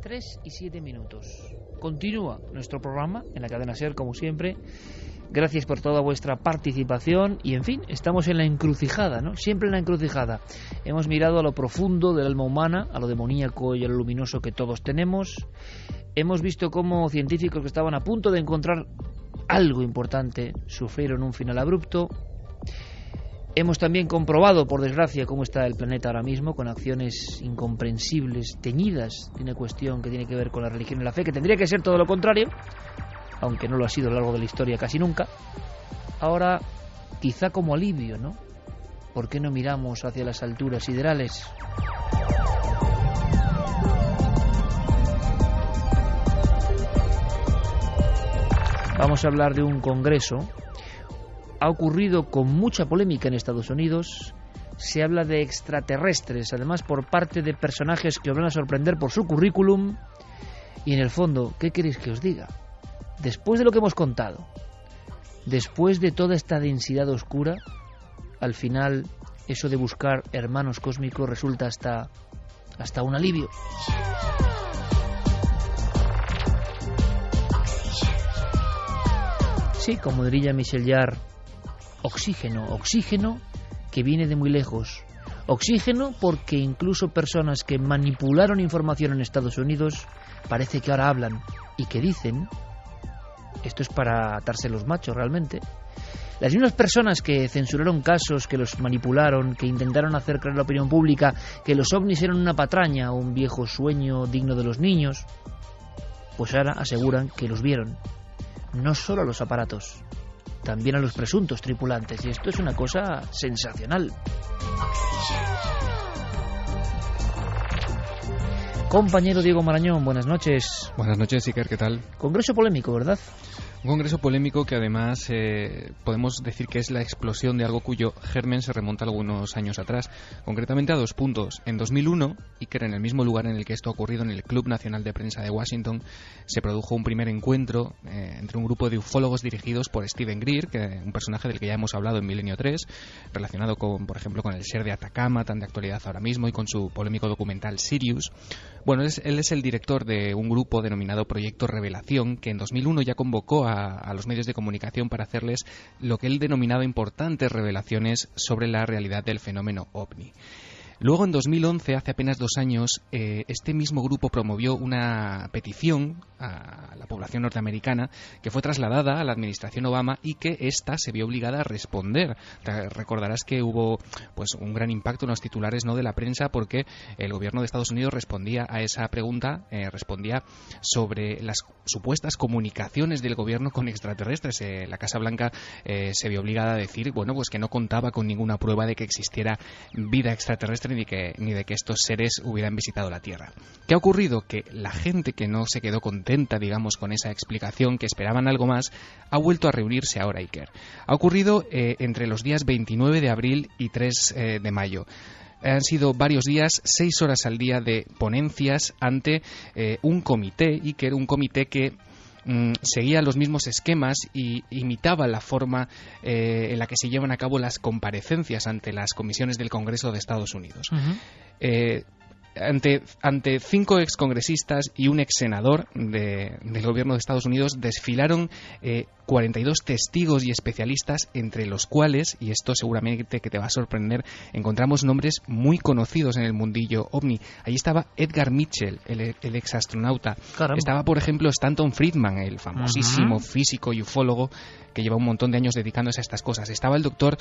3:07. Continúa nuestro programa en la cadena SER, como siempre. Gracias por toda vuestra participación y, en fin, estamos en la encrucijada, ¿no? Siempre en la encrucijada. Hemos mirado a lo profundo del alma humana, a lo demoníaco y a lo luminoso que todos tenemos. Hemos visto cómo científicos que estaban a punto de encontrar algo importante sufrieron un final abrupto. Hemos también comprobado, por desgracia, cómo está el planeta ahora mismo, con acciones incomprensibles, teñidas de una cuestión que tiene que ver con la religión y la fe, que tendría que ser todo lo contrario, aunque no lo ha sido a lo largo de la historia casi nunca. Ahora, quizá como alivio, ¿no? ¿Por qué no miramos hacia las alturas siderales? Vamos a hablar de un congreso. Ha ocurrido con mucha polémica en Estados Unidos. Se habla de extraterrestres, además por parte de personajes que os van a sorprender por su currículum. Y en el fondo, ¿qué queréis que os diga? Después de lo que hemos contado, después de toda esta densidad oscura, al final eso de buscar hermanos cósmicos resulta hasta un alivio. Sí, como diría Michel Jarre, oxígeno que viene de muy lejos. Oxígeno porque incluso personas que manipularon información en Estados Unidos parece que ahora hablan y que dicen, esto es para atarse los machos realmente, las mismas personas que censuraron casos, que los manipularon, que intentaron hacer creer a la opinión pública que los ovnis eran una patraña o un viejo sueño digno de los niños, pues ahora aseguran que los vieron. No solo a los aparatos, también a los presuntos tripulantes, y esto es una cosa sensacional. Compañero Diego Marañón, buenas noches. Buenas noches, Iker, ¿qué tal? Congreso polémico, ¿verdad? Un congreso polémico que además podemos decir que es la explosión de algo cuyo germen se remonta algunos años atrás, concretamente a 2 puntos. En 2001, Iker, en el mismo lugar en el que esto ha ocurrido, en el Club Nacional de Prensa de Washington, se produjo un primer encuentro entre un grupo de ufólogos dirigidos por Steven Greer, un personaje del que ya hemos hablado en Milenio 3, relacionado con, por ejemplo, con el Ser de Atacama, tan de actualidad ahora mismo, y con su polémico documental Sirius. Bueno, él es el director de un grupo denominado Proyecto Revelación, que en 2001 ya convocó a los medios de comunicación para hacerles lo que él denominaba importantes revelaciones sobre la realidad del fenómeno OVNI. Luego, en 2011, hace apenas 2 años, este mismo grupo promovió una petición a la población norteamericana que fue trasladada a la administración Obama y que ésta se vio obligada a responder. Recordarás que hubo pues un gran impacto en los titulares, ¿no?, de la prensa, porque el gobierno de Estados Unidos respondía a esa pregunta, respondía sobre las supuestas comunicaciones del gobierno con extraterrestres. La Casa Blanca se vio obligada a decir, bueno, pues que no contaba con ninguna prueba de que existiera vida extraterrestre ni de que estos seres hubieran visitado la Tierra. ¿Qué ha ocurrido? Que la gente que no se quedó contenta, digamos, con esa explicación, que esperaban algo más, ha vuelto a reunirse ahora, Iker. Ha ocurrido entre los días 29 de abril y 3 de mayo. Han sido varios días, 6 horas al día de ponencias ante un comité, Iker, un comité que seguía los mismos esquemas y imitaba la forma en la que se llevan a cabo las comparecencias ante las comisiones del Congreso de Estados Unidos. Uh-huh. Ante 5 excongresistas y un exsenador del gobierno de Estados Unidos desfilaron 42 testigos y especialistas, entre los cuales, y esto seguramente que te va a sorprender, encontramos nombres muy conocidos en el mundillo OVNI. Allí estaba Edgar Mitchell, el exastronauta. Caramba. Estaba, por ejemplo, Stanton Friedman, el famosísimo físico y ufólogo que lleva un montón de años dedicándose a estas cosas. Estaba el doctor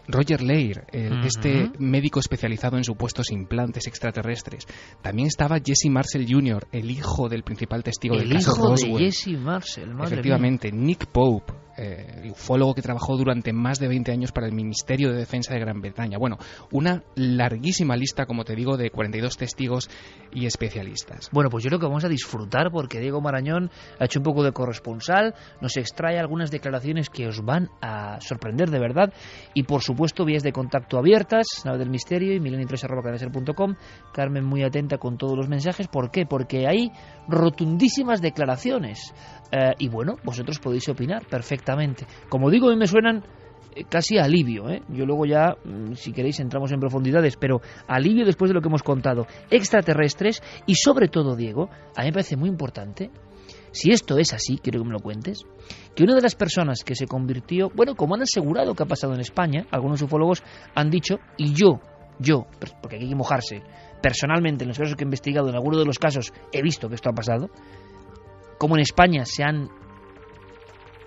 Roger Leir, este médico especializado en supuestos implantes extraterrestres. También estaba Jesse Marcel Jr., el hijo del principal testigo del caso Roswell. El hijo de Jesse Marcel, madre efectivamente, mía. Nick Pope, el ufólogo que trabajó durante más de 20 años para el Ministerio de Defensa de Gran Bretaña. Bueno, una larguísima lista, como te digo, de 42 testigos y especialistas. Bueno, pues yo creo que vamos a disfrutar porque Diego Marañón ha hecho un poco de corresponsal, nos extrae algunas declaraciones que os van a sorprender de verdad y, por supuesto, vías de contacto abiertas, Nave del Misterio y milenio3@cadenaser.com. Carmen muy atenta con todos los mensajes. ¿Por qué? Porque hay rotundísimas declaraciones y bueno, vosotros podéis opinar perfectamente. Como digo, a mí me suenan casi alivio, yo luego ya, si queréis, entramos en profundidades, pero alivio después de lo que hemos contado, extraterrestres, y sobre todo, Diego, a mí me parece muy importante, si esto es así, quiero que me lo cuentes, que una de las personas que se convirtió, bueno, como han asegurado que ha pasado en España, algunos ufólogos han dicho, y yo, porque hay que mojarse, personalmente en los casos que he investigado, en alguno de los casos he visto que esto ha pasado, como en España se han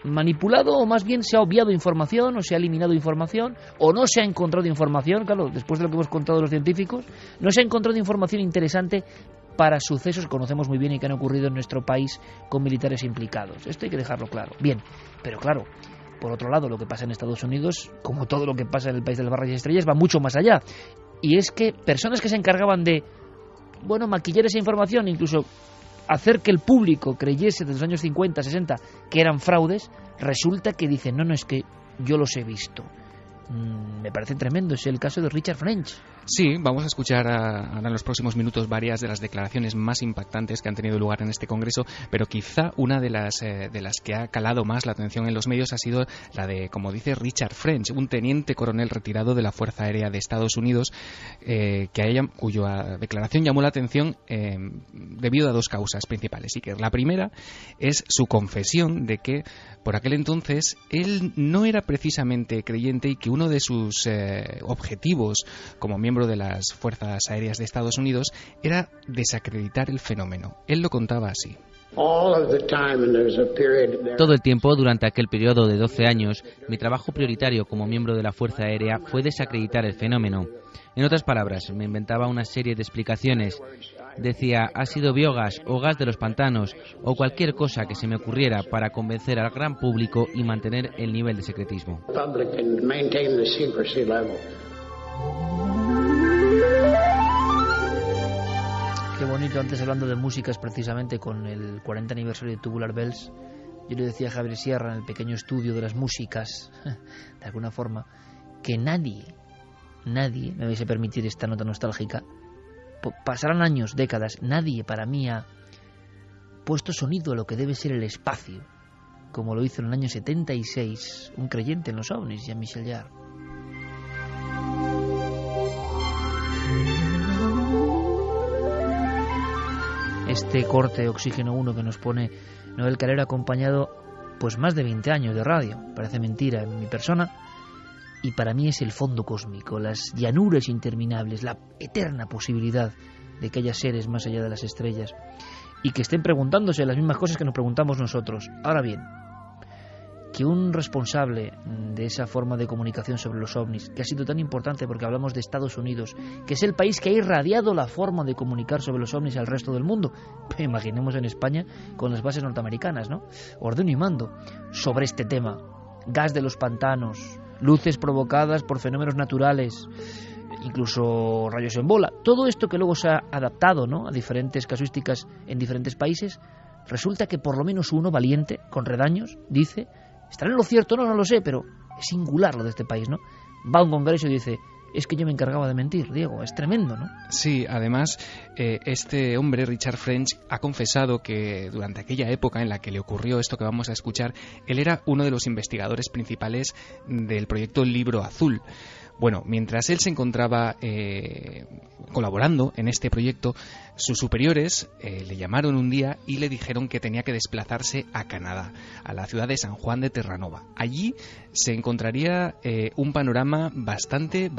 manipulado, o más bien se ha obviado información, o se ha eliminado información, o no se ha encontrado información, claro, después de lo que hemos contado los científicos, no se ha encontrado información interesante para sucesos que conocemos muy bien y que han ocurrido en nuestro país con militares implicados. Esto hay que dejarlo claro. Bien, pero claro, por otro lado, lo que pasa en Estados Unidos, como todo lo que pasa en el país de las barras y estrellas, va mucho más allá. Y es que personas que se encargaban de, maquillar esa información, incluso hacer que el público creyese desde los años 50, 60 que eran fraudes, resulta que dicen, no, es que yo los he visto. Me parece tremendo, es el caso de Richard French. Sí, vamos a escuchar ahora en los próximos minutos varias de las declaraciones más impactantes que han tenido lugar en este congreso, pero quizá una de las que ha calado más la atención en los medios ha sido la de, como dice Richard French, un teniente coronel retirado de la Fuerza Aérea de Estados Unidos, cuya declaración llamó la atención debido a dos causas principales. Y que la primera es su confesión de que por aquel entonces él no era precisamente creyente y que uno de sus objetivos como miembro de las Fuerzas Aéreas de Estados Unidos era desacreditar el fenómeno. Él lo contaba así. Todo el tiempo, durante aquel periodo de 12 años, mi trabajo prioritario como miembro de la Fuerza Aérea fue desacreditar el fenómeno. En otras palabras, me inventaba una serie de explicaciones. Decía, ha sido biogás o gas de los pantanos o cualquier cosa que se me ocurriera para convencer al gran público y mantener el nivel de secretismo. Qué bonito, antes hablando de músicas precisamente con el 40 aniversario de Tubular Bells, yo le decía a Javier Sierra en el pequeño estudio de las músicas, de alguna forma, que nadie me vais a permitir esta nota nostálgica, pasarán años, décadas, nadie para mí ha puesto sonido a lo que debe ser el espacio, como lo hizo en el año 76 un creyente en los ovnis, Jean-Michel Jarre. Este corte Oxígeno 1 que nos pone Noel Calero, acompañado pues más de 20 años de radio, parece mentira en mi persona, y para mí es el fondo cósmico, las llanuras interminables, la eterna posibilidad de que haya seres más allá de las estrellas y que estén preguntándose las mismas cosas que nos preguntamos nosotros. Ahora bien, que un responsable de esa forma de comunicación sobre los ovnis, que ha sido tan importante porque hablamos de Estados Unidos, que es el país que ha irradiado la forma de comunicar sobre los ovnis al resto del mundo, imaginemos en España con las bases norteamericanas, ¿no? Ordeno y mando sobre este tema, gas de los pantanos, luces provocadas por fenómenos naturales, incluso rayos en bola, todo esto que luego se ha adaptado, ¿no?, a diferentes casuísticas en diferentes países. Resulta que por lo menos uno valiente, con redaños, dice, ¿estará en lo cierto? No lo sé, pero es singular lo de este país, ¿no? Va a un congreso y dice, es que yo me encargaba de mentir, Diego, es tremendo, ¿no? Sí, además, este hombre, Richard French, ha confesado que durante aquella época en la que le ocurrió esto que vamos a escuchar, él era uno de los investigadores principales del proyecto Libro Azul. Bueno, mientras él se encontraba colaborando en este proyecto, sus superiores le llamaron un día y le dijeron que tenía que desplazarse a Canadá, a la ciudad de San Juan de Terranova. Allí se encontraría un panorama bastante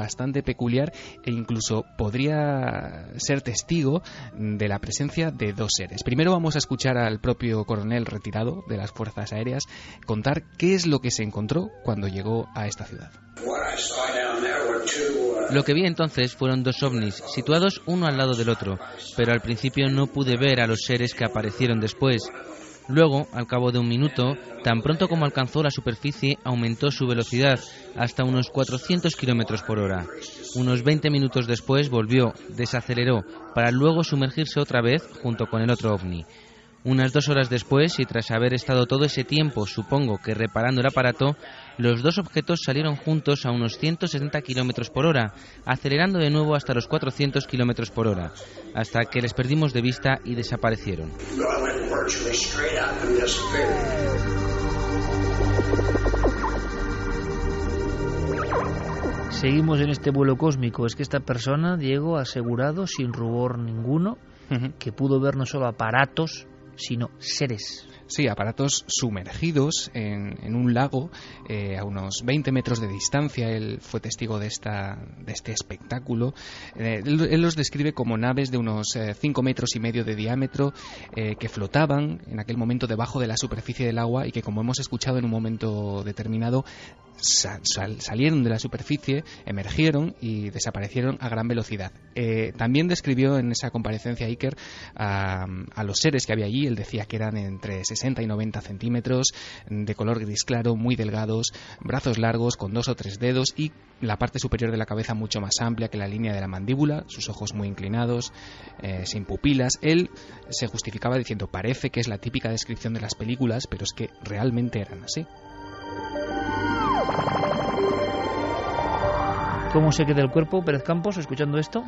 peculiar e incluso podría ser testigo de la presencia de dos seres. Primero vamos a escuchar al propio coronel retirado de las Fuerzas Aéreas contar qué es lo que se encontró cuando llegó a esta ciudad. Lo que vi entonces fueron dos ovnis, situados uno al lado del otro, pero al principio no pude ver a los seres que aparecieron después. Luego, al cabo de un minuto, tan pronto como alcanzó la superficie, aumentó su velocidad hasta unos 400 kilómetros por hora. Unos 20 minutos después volvió, desaceleró, para luego sumergirse otra vez junto con el otro ovni. Unas 2 horas después, y tras haber estado todo ese tiempo, supongo que reparando el aparato, los dos objetos salieron juntos a unos 170 kilómetros por hora, acelerando de nuevo hasta los 400 kilómetros por hora, hasta que les perdimos de vista y desaparecieron. Seguimos en este vuelo cósmico. Es que esta persona, Diego, ha asegurado sin rubor ninguno que pudo ver no solo aparatos, sino seres. Sí, aparatos sumergidos en un lago a unos 20 metros de distancia. Él fue testigo de este espectáculo. Él los describe como naves de unos 5 metros y medio de diámetro que flotaban en aquel momento debajo de la superficie del agua y que, como hemos escuchado en un momento determinado, salieron de la superficie, emergieron y desaparecieron a gran velocidad. También describió en esa comparecencia Iker a los seres que había allí. Él decía que eran entre 60 y 90 centímetros, de color gris claro, muy delgados, brazos largos con 2 o 3 dedos y la parte superior de la cabeza mucho más amplia que la línea de la mandíbula, sus ojos muy inclinados, sin pupilas. Él se justificaba diciendo: parece que es la típica descripción de las películas, pero es que realmente eran así. ¿Cómo se queda el cuerpo, Pérez Campos, escuchando esto?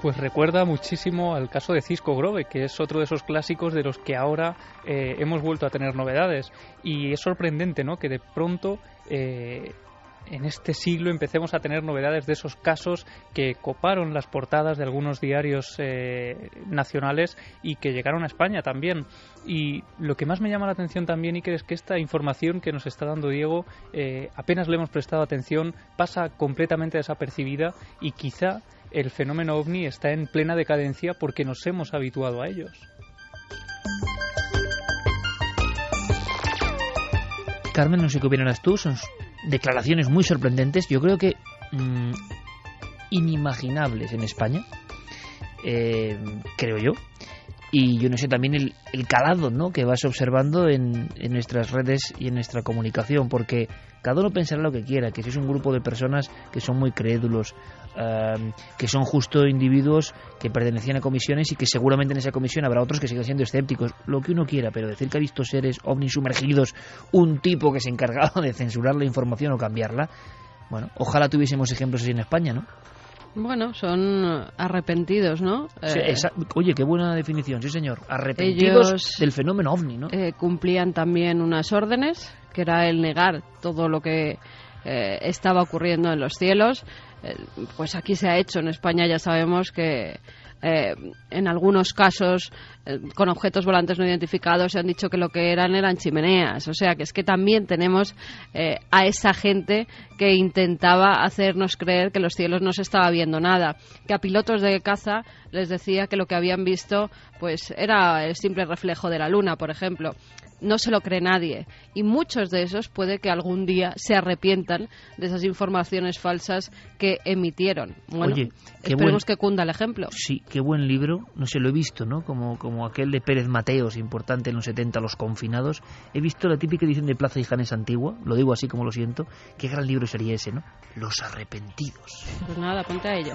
Pues recuerda muchísimo al caso de Cisco Grove, que es otro de esos clásicos de los que ahora hemos vuelto a tener novedades. Y es sorprendente, ¿no?, que de pronto en este siglo empecemos a tener novedades de esos casos que coparon las portadas de algunos diarios nacionales y que llegaron a España también. Y lo que más me llama la atención también, Iker, es que esta información que nos está dando Diego apenas le hemos prestado atención, pasa completamente desapercibida y quizá el fenómeno ovni está en plena decadencia porque nos hemos habituado a ellos. Carmen, no sé qué opinarás tú, son declaraciones muy sorprendentes, yo creo que inimaginables en España, creo yo. Y yo no sé también el calado, ¿no?, que vas observando en nuestras redes y en nuestra comunicación, porque cada uno pensará lo que quiera, que si es un grupo de personas que son muy crédulos, que son justo individuos que pertenecían a comisiones y que seguramente en esa comisión habrá otros que sigan siendo escépticos, lo que uno quiera, pero decir que ha visto seres ovnis sumergidos, un tipo que se encargaba de censurar la información o cambiarla, bueno, ojalá tuviésemos ejemplos así en España, ¿no? Bueno, son arrepentidos, ¿no? Sí, oye, qué buena definición, sí señor. Arrepentidos del fenómeno ovni, ¿no? Cumplían también unas órdenes, que era el negar todo lo que estaba ocurriendo en los cielos. Pues aquí se ha hecho, en España ya sabemos que en algunos casos con objetos volantes no identificados se han dicho que lo que eran chimeneas, o sea que es que también tenemos a esa gente que intentaba hacernos creer que los cielos no se estaba viendo nada, que a pilotos de caza les decía que lo que habían visto pues era el simple reflejo de la luna, por ejemplo. No se lo cree nadie y muchos de esos puede que algún día se arrepientan de esas informaciones falsas que emitieron. Bueno, oye, esperemos que cunda el ejemplo. Sí, qué buen libro, no sé, lo he visto, ¿no? Como aquel de Pérez Mateos, importante en los 70, Los confinados. He visto la típica edición de Plaza y Janes antigua, lo digo así como lo siento. Qué gran libro sería ese, ¿no? Los arrepentidos. Pues nada, ponte a ello.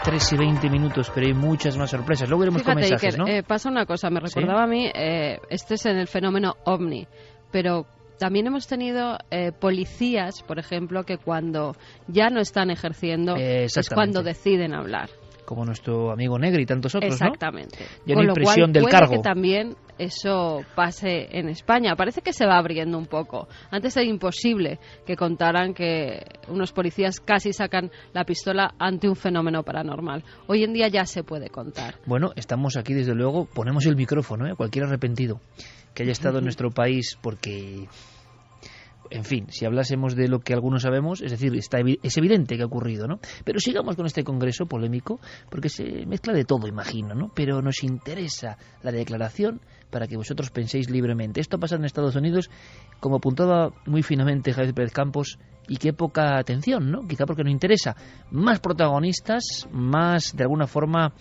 3 y 20 minutos, pero hay muchas más sorpresas. Luego iremos con mensajes, Iker, ¿no? Pasa una cosa, me recordaba a mí, este es en el fenómeno ovni, pero también hemos tenido policías, por ejemplo, que cuando ya no están ejerciendo es cuando deciden hablar. Como nuestro amigo Negri y tantos otros, exactamente, ¿no? Ya no hay presión del puede cargo. Que también eso pase en España. Parece que se va abriendo un poco. Antes era imposible que contaran que unos policías casi sacan la pistola ante un fenómeno paranormal. Hoy en día ya se puede contar. Bueno, estamos aquí desde luego, ponemos el micrófono a cualquier arrepentido que haya estado en nuestro país porque... En fin, si hablásemos de lo que algunos sabemos, es decir, es evidente que ha ocurrido, ¿no? Pero sigamos con este congreso polémico, porque se mezcla de todo, imagino, ¿no? Pero nos interesa la declaración para que vosotros penséis libremente. Esto ha pasado en Estados Unidos, como apuntaba muy finamente Javier Pérez Campos, y qué poca atención, ¿no? Quizá porque no interesa. Más protagonistas, más, de alguna forma...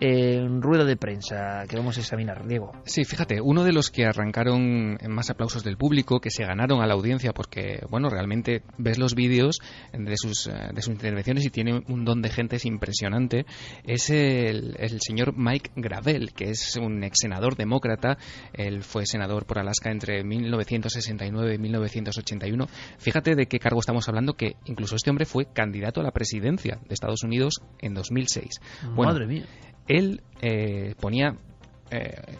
rueda de prensa que vamos a examinar, Diego. Sí, fíjate, uno de los que arrancaron en más aplausos del público, que se ganaron a la audiencia porque, bueno, realmente ves los vídeos de sus intervenciones y tiene un don de gente impresionante, es el señor Mike Gravel, que es un ex senador demócrata. Él fue senador por Alaska entre 1969 y 1981. Fíjate de qué cargo estamos hablando, que incluso este hombre fue candidato a la presidencia de Estados Unidos en 2006. Madre mía. Él ponía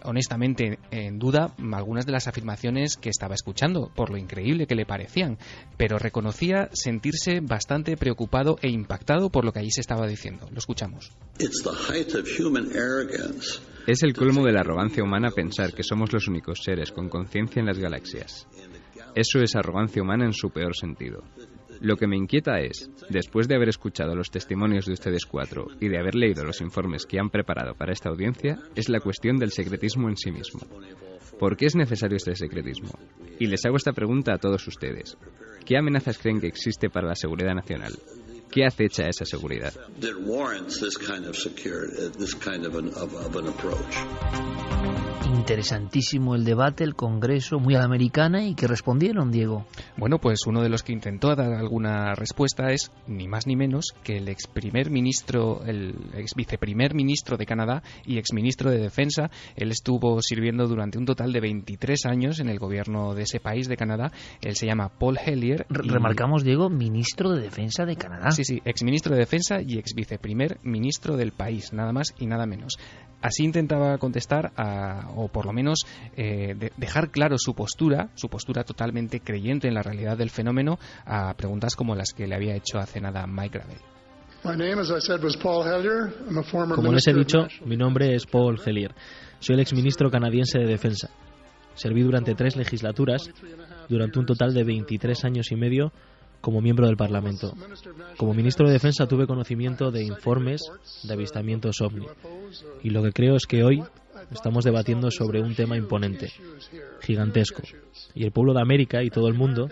honestamente en duda algunas de las afirmaciones que estaba escuchando, por lo increíble que le parecían, pero reconocía sentirse bastante preocupado e impactado por lo que allí se estaba diciendo. Lo escuchamos. Es el colmo de la arrogancia humana pensar que somos los únicos seres con conciencia en las galaxias. Eso es arrogancia humana en su peor sentido. Lo que me inquieta es, después de haber escuchado los testimonios de ustedes cuatro y de haber leído los informes que han preparado para esta audiencia, es la cuestión del secretismo en sí mismo. ¿Por qué es necesario este secretismo? Y les hago esta pregunta a todos ustedes. ¿Qué amenazas creen que existe para la seguridad nacional? ¿Qué acecha esa seguridad? Interesantísimo el debate, el Congreso, muy a la americana. ¿Y qué respondieron, Diego? Bueno, pues uno de los que intentó dar alguna respuesta es ni más ni menos que el ex viceprimer ministro de Canadá y ex ministro de Defensa. Él estuvo sirviendo durante un total de 23 años en el gobierno de ese país, de Canadá. Él se llama Paul Hellyer. Remarcamos, Diego, ministro de Defensa de Canadá. Sí, ex ministro de Defensa y ex viceprimer ministro del país, nada más y nada menos. Así intentaba contestar o por lo menos dejar claro su postura totalmente creyente en la realidad del fenómeno, a preguntas como las que le había hecho hace nada Mike Gravel. Como les he dicho, mi nombre es Paul Hellyer. Soy el exministro canadiense de Defensa. Serví durante 3 legislaturas, durante un total de 23 años y medio, como miembro del Parlamento. Como ministro de Defensa tuve conocimiento de informes de avistamientos OVNI. Y lo que creo es que hoy estamos debatiendo sobre un tema imponente, gigantesco. Y el pueblo de América y todo el mundo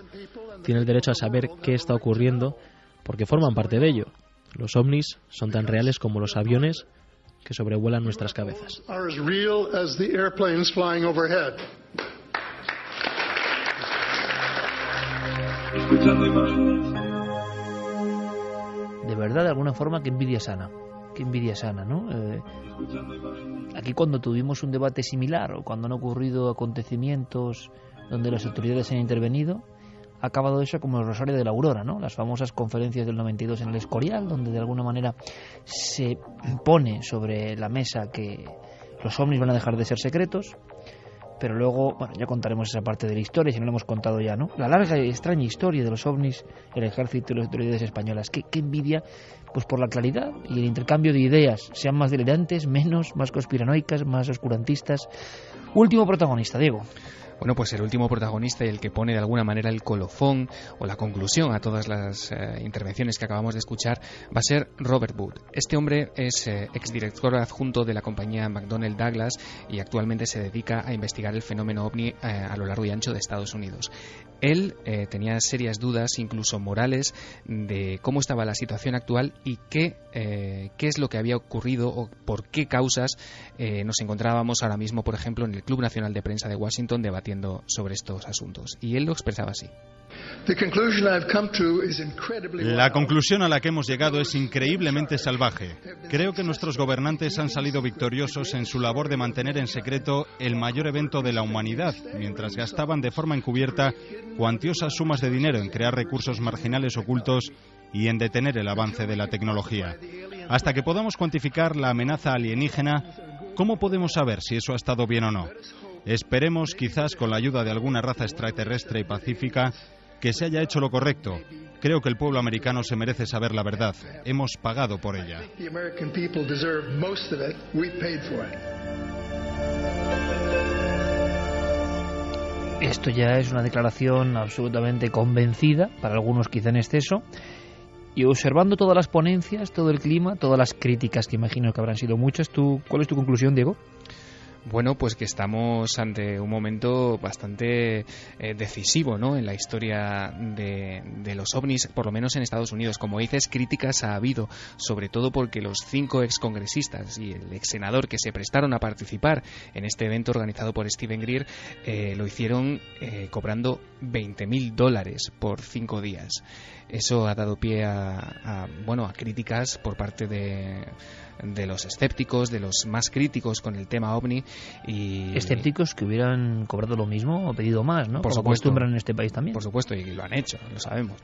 tiene el derecho a saber qué está ocurriendo porque forman parte de ello. Los OVNIs son tan reales como los aviones que sobrevuelan nuestras cabezas. De verdad, de alguna forma, qué envidia sana, ¿no? Aquí cuando tuvimos un debate similar o cuando han ocurrido acontecimientos donde las autoridades han intervenido, ha acabado eso como el Rosario de la Aurora, ¿no? Las famosas conferencias del 92 en el Escorial, donde de alguna manera se pone sobre la mesa que los ovnis van a dejar de ser secretos. Pero luego, bueno, ya contaremos esa parte de la historia, si no lo hemos contado ya, ¿no? La larga y extraña historia de los ovnis, el ejército y las autoridades españolas. Qué envidia, pues por la claridad y el intercambio de ideas, sean más delirantes, menos, más conspiranoicas, más oscurantistas. Último protagonista, Diego. Bueno, pues el último protagonista y el que pone de alguna manera el colofón o la conclusión a todas las intervenciones que acabamos de escuchar va a ser Robert Wood. Este hombre es exdirector adjunto de la compañía McDonnell Douglas y actualmente se dedica a investigar el fenómeno OVNI a lo largo y ancho de Estados Unidos. Él tenía serias dudas, incluso morales, de cómo estaba la situación actual y qué es lo que había ocurrido o por qué causas nos encontrábamos ahora mismo, por ejemplo, en el Club Nacional de Prensa de Washington debatiendo sobre estos asuntos. Y él lo expresaba así. La conclusión a la que hemos llegado es increíblemente salvaje. Creo que nuestros gobernantes han salido victoriosos en su labor de mantener en secreto el mayor evento de la humanidad, mientras gastaban de forma encubierta cuantiosas sumas de dinero en crear recursos marginales ocultos y en detener el avance de la tecnología. Hasta que podamos cuantificar la amenaza alienígena, ¿cómo podemos saber si eso ha estado bien o no? Esperemos, quizás con la ayuda de alguna raza extraterrestre y pacífica, que se haya hecho lo correcto. Creo que el pueblo americano se merece saber la verdad. Hemos pagado por ella. Esto ya es una declaración absolutamente convencida, para algunos quizá en exceso, y observando todas las ponencias, todo el clima, todas las críticas, que imagino que habrán sido muchas, ¿cuál es tu conclusión, Diego? Bueno, pues que estamos ante un momento bastante decisivo, ¿no?, en la historia de los ovnis, por lo menos en Estados Unidos. Como dices, críticas ha habido, sobre todo porque los 5 excongresistas y el exsenador que se prestaron a participar en este evento organizado por Steven Greer lo hicieron cobrando $20,000 por 5 días. Eso ha dado pie a críticas por parte de los escépticos, de los más críticos con el tema OVNI. Y escépticos que hubieran cobrado lo mismo o pedido más, ¿no? Por Como supuesto, acostumbran en este país también. Por supuesto, y lo han hecho, lo sabemos.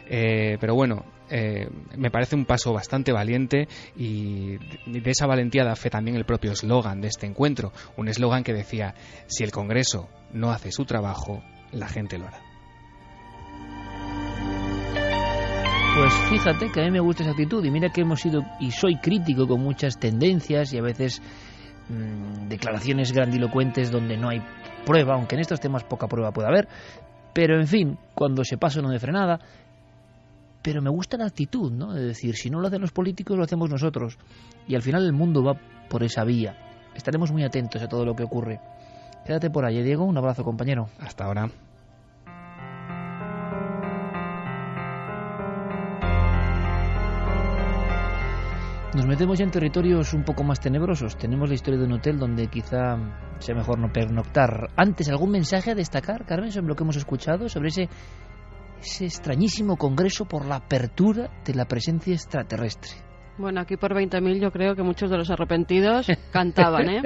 Pero bueno, me parece un paso bastante valiente, y de esa valentía da fe también el propio eslogan de este encuentro, un eslogan que decía: si el Congreso no hace su trabajo, la gente lo hará. Pues fíjate que a mí me gusta esa actitud, y mira que hemos sido, y soy crítico con muchas tendencias y a veces declaraciones grandilocuentes donde no hay prueba, aunque en estos temas poca prueba puede haber, pero en fin, cuando se pasa no de frenada. Pero me gusta la actitud, ¿no? De decir, si no lo hacen los políticos, lo hacemos nosotros, y al final el mundo va por esa vía. Estaremos muy atentos a todo lo que ocurre. Quédate por ahí, Diego, un abrazo, compañero. Hasta ahora. Nos metemos ya en territorios un poco más tenebrosos. Tenemos la historia de un hotel donde quizá sea mejor no pernoctar. Antes, ¿algún mensaje a destacar, Carmen, sobre lo que hemos escuchado? Sobre ese extrañísimo congreso por la apertura de la presencia extraterrestre. Bueno, aquí por 20.000 yo creo que muchos de los arrepentidos cantaban, ¿eh?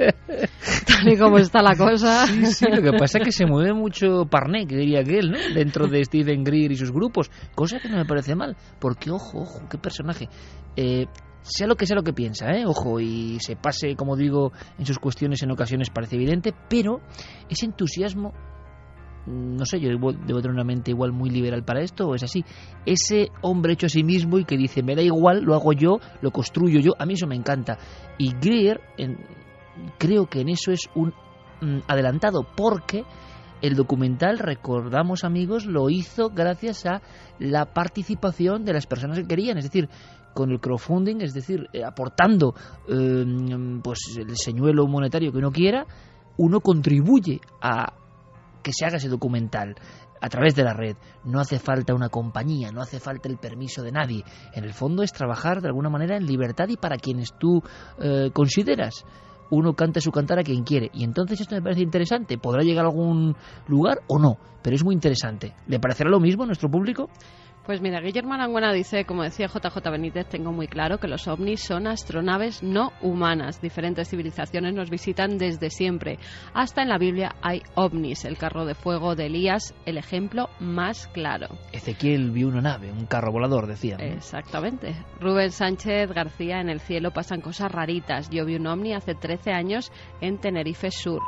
Tal y como está la cosa. Sí, lo que pasa es que se mueve mucho Parné, que diría aquel, ¿no? Dentro de Steven Greer y sus grupos. Cosa que no me parece mal, porque, ojo, qué personaje. Sea lo que piensa, ojo, y se pase, como digo, en sus cuestiones en ocasiones parece evidente, pero ese entusiasmo, no sé, yo debo tener una mente igual muy liberal para esto, o es así, ese hombre hecho a sí mismo y que dice, me da igual, lo hago yo, lo construyo yo, a mí eso me encanta. Y Greer, creo que en eso es un adelantado, porque el documental, recordamos, amigos, lo hizo gracias a la participación de las personas que querían, es decir, con el crowdfunding, es decir, aportando pues el señuelo monetario que uno quiera, uno contribuye a que se haga ese documental a través de la red. No hace falta una compañía, no hace falta el permiso de nadie. En el fondo es trabajar de alguna manera en libertad y para quienes tú consideras. Uno canta su cantar a quien quiere, y entonces esto me parece interesante. ¿Podrá llegar a algún lugar o no? Pero es muy interesante. ¿Le parecerá lo mismo a nuestro público? Pues mira, Guillermo Arangüena dice, como decía JJ Benítez, tengo muy claro que los ovnis son astronaves no humanas. Diferentes civilizaciones nos visitan desde siempre. Hasta en la Biblia hay ovnis. El carro de fuego de Elías, el ejemplo más claro. Ezequiel vio una nave, un carro volador, decía, ¿no? Exactamente. Rubén Sánchez García, en el cielo pasan cosas raritas. Yo vi un ovni hace 13 años en Tenerife Sur.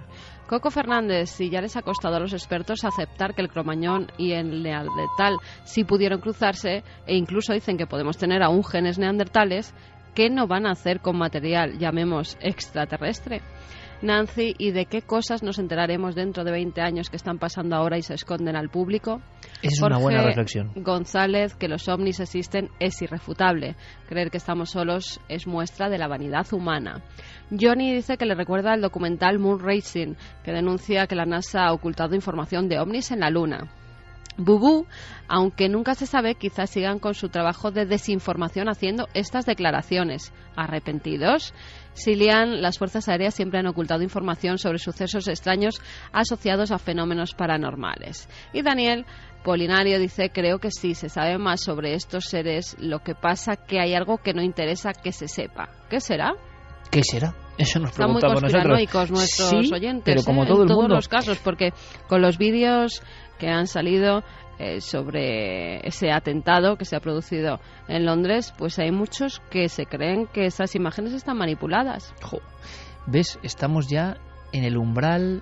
Coco Fernández, si ya les ha costado a los expertos aceptar que el cromañón y el neandertal sí pudieron cruzarse, e incluso dicen que podemos tener aún genes neandertales, ¿qué no van a hacer con material, llamemos, extraterrestre? Nancy, ¿y de qué cosas nos enteraremos dentro de 20 años que están pasando ahora y se esconden al público? Es Jorge una buena reflexión. González, que los ovnis existen es irrefutable. Creer que estamos solos es muestra de la vanidad humana. Johnny dice que le recuerda el documental Moon Racing, que denuncia que la NASA ha ocultado información de ovnis en la Luna. Bubú, aunque nunca se sabe, quizás sigan con su trabajo de desinformación haciendo estas declaraciones. ¿Arrepentidos? Silian, las fuerzas aéreas siempre han ocultado información sobre sucesos extraños asociados a fenómenos paranormales. Y Daniel Polinario dice, creo que sí, se sabe más sobre estos seres, lo que pasa que hay algo que no interesa que se sepa. ¿Qué será? ¿Qué será? Eso nos Están muy preguntamos nosotros. conspiranoicos nuestros sí, oyentes, pero como todo en el todos mundo. los casos, porque con los vídeos que han salido sobre ese atentado que se ha producido en Londres, pues hay muchos que se creen que esas imágenes están manipuladas. Jo, ¿ves? Estamos ya en el umbral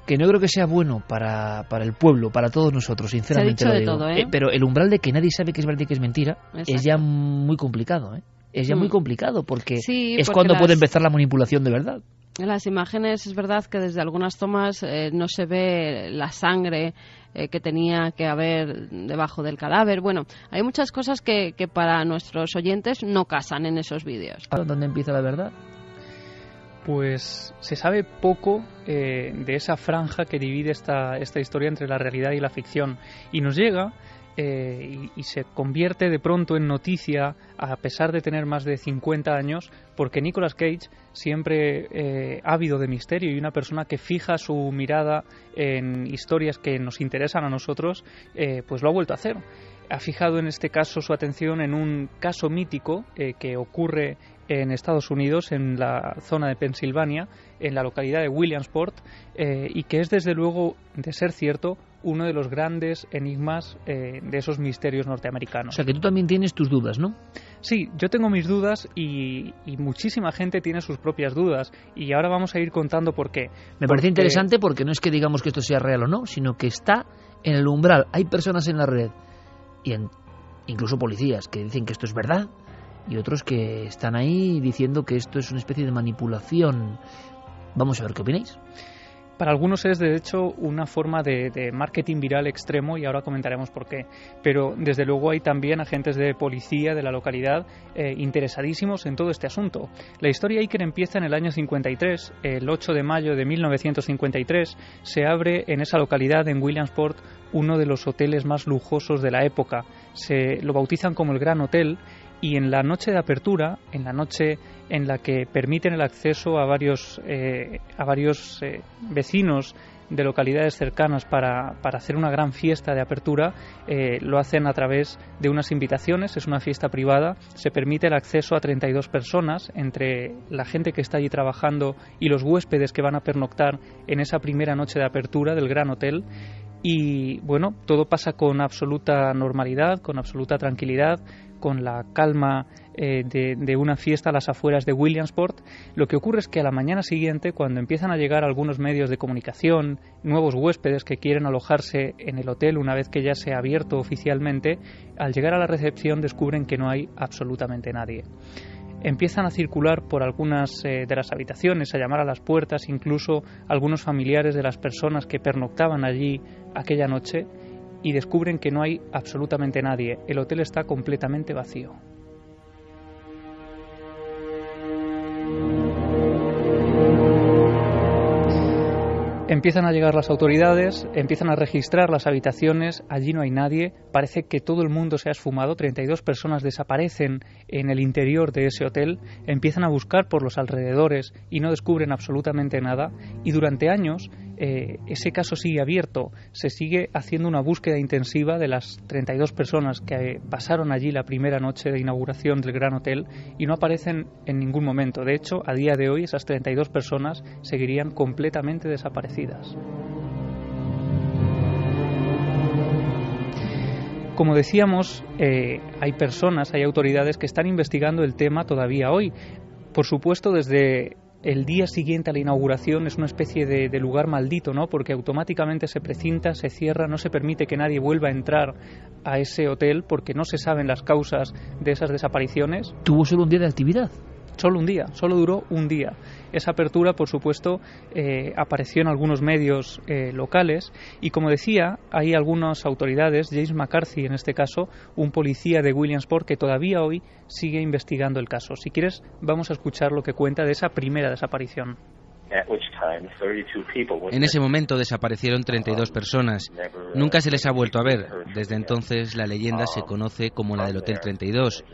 que no creo que sea bueno para el pueblo, para todos nosotros, sinceramente. Se ha dicho lo de digo. todo, Pero el umbral de que nadie sabe que es verdad y que es mentira es ya muy complicado, Es ya muy complicado, porque sí, es porque cuando puede empezar la manipulación de verdad. En las imágenes es verdad que desde algunas tomas no se ve la sangre que tenía que haber debajo del cadáver. Bueno, hay muchas cosas que para nuestros oyentes no casan en esos vídeos. ¿Dónde empieza la verdad? Pues se sabe poco de esa franja que divide esta historia entre la realidad y la ficción. Y nos llega y se convierte de pronto en noticia a pesar de tener más de 50 años, porque Nicolas Cage siempre ha habido de misterio, y una persona que fija su mirada en historias que nos interesan a nosotros, pues lo ha vuelto a hacer. Ha fijado en este caso su atención en un caso mítico que ocurre en Estados Unidos, en la zona de Pensilvania, en la localidad de Williamsport, y que es desde luego, de ser cierto, uno de los grandes enigmas de esos misterios norteamericanos. O sea, que tú también tienes tus dudas, ¿no? Sí, yo tengo mis dudas y muchísima gente tiene sus propias dudas, y ahora vamos a ir contando por qué. Me parece interesante porque no es que digamos que esto sea real o no, sino que está en el umbral. Hay personas en la red, y incluso policías, que dicen que esto es verdad, y otros que están ahí diciendo que esto es una especie de manipulación. Vamos a ver qué opináis. Para algunos es, de hecho, una forma de marketing viral extremo, y ahora comentaremos por qué. Pero, desde luego, hay también agentes de policía de la localidad interesadísimos en todo este asunto. La historia Iker empieza en el año 53. El 8 de mayo de 1953 se abre en esa localidad, en Williamsport, uno de los hoteles más lujosos de la época. Se lo bautizan como el Gran Hotel, y en la noche de apertura, en la noche en la que permiten el acceso a varios vecinos de localidades cercanas para hacer una gran fiesta de apertura, lo hacen a través de unas invitaciones. Es una fiesta privada, se permite el acceso a 32 personas, entre la gente que está allí trabajando y los huéspedes que van a pernoctar en esa primera noche de apertura del Gran Hotel. Y bueno, todo pasa con absoluta normalidad, con absoluta tranquilidad, con la calma de una fiesta a las afueras de Williamsport. Lo que ocurre es que a la mañana siguiente, cuando empiezan a llegar algunos medios de comunicación, nuevos huéspedes que quieren alojarse en el hotel una vez que ya se ha abierto oficialmente, al llegar a la recepción descubren que no hay absolutamente nadie. Empiezan a circular por algunas de las habitaciones, a llamar a las puertas, incluso algunos familiares de las personas que pernoctaban allí aquella noche, y descubren que no hay absolutamente nadie. El hotel está completamente vacío. Empiezan a llegar las autoridades, empiezan a registrar las habitaciones, allí no hay nadie, parece que todo el mundo se ha esfumado, 32 personas desaparecen en el interior de ese hotel, empiezan a buscar por los alrededores y no descubren absolutamente nada, y durante años ese caso sigue abierto, se sigue haciendo una búsqueda intensiva de las 32 personas que pasaron allí la primera noche de inauguración del Gran Hotel y no aparecen en ningún momento. De hecho, a día de hoy esas 32 personas seguirían completamente desaparecidas. Como decíamos, hay personas, hay autoridades que están investigando el tema todavía hoy. Por supuesto, desde el día siguiente a la inauguración es una especie de lugar maldito, ¿no? Porque automáticamente se precinta, se cierra, no se permite que nadie vuelva a entrar a ese hotel porque no se saben las causas de esas desapariciones. ¿Tuvo solo un día de actividad? Solo un día, solo duró un día. Esa apertura, por supuesto, apareció en algunos medios locales y, como decía, hay algunas autoridades, James McCarthy en este caso, un policía de Williamsport que todavía hoy sigue investigando el caso. Si quieres, vamos a escuchar lo que cuenta de esa primera desaparición. En ese momento desaparecieron 32 personas. Nunca se les ha vuelto a ver. Desde entonces la leyenda se conoce como la del Hotel 32.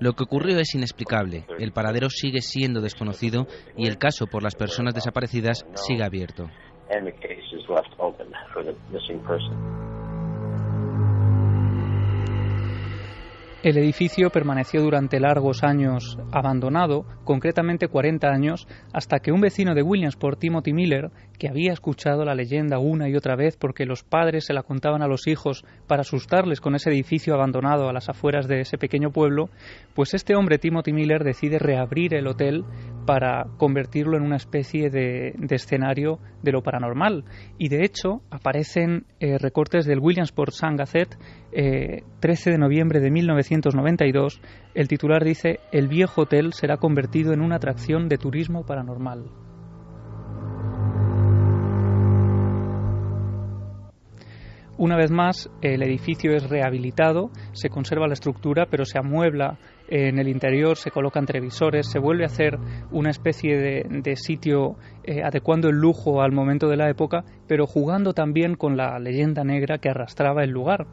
Lo que ocurrió es inexplicable, el paradero sigue siendo desconocido y el caso por las personas desaparecidas sigue abierto. El edificio permaneció durante largos años abandonado, concretamente 40 años, hasta que un vecino de Williamsport, Timothy Miller, que había escuchado la leyenda una y otra vez porque los padres se la contaban a los hijos para asustarles con ese edificio abandonado a las afueras de ese pequeño pueblo, pues este hombre, Timothy Miller, decide reabrir el hotel para convertirlo en una especie de escenario de lo paranormal. Y de hecho aparecen recortes del Williamsport Sun-Gazette, 13 de noviembre de 1992, el titular dice: "El viejo hotel será convertido en una atracción de turismo paranormal". Una vez más, el edificio es rehabilitado, se conserva la estructura, pero se amuebla en el interior, se colocan televisores, se vuelve a hacer una especie de sitio adecuando el lujo al momento de la época, pero jugando también con la leyenda negra que arrastraba el lugar.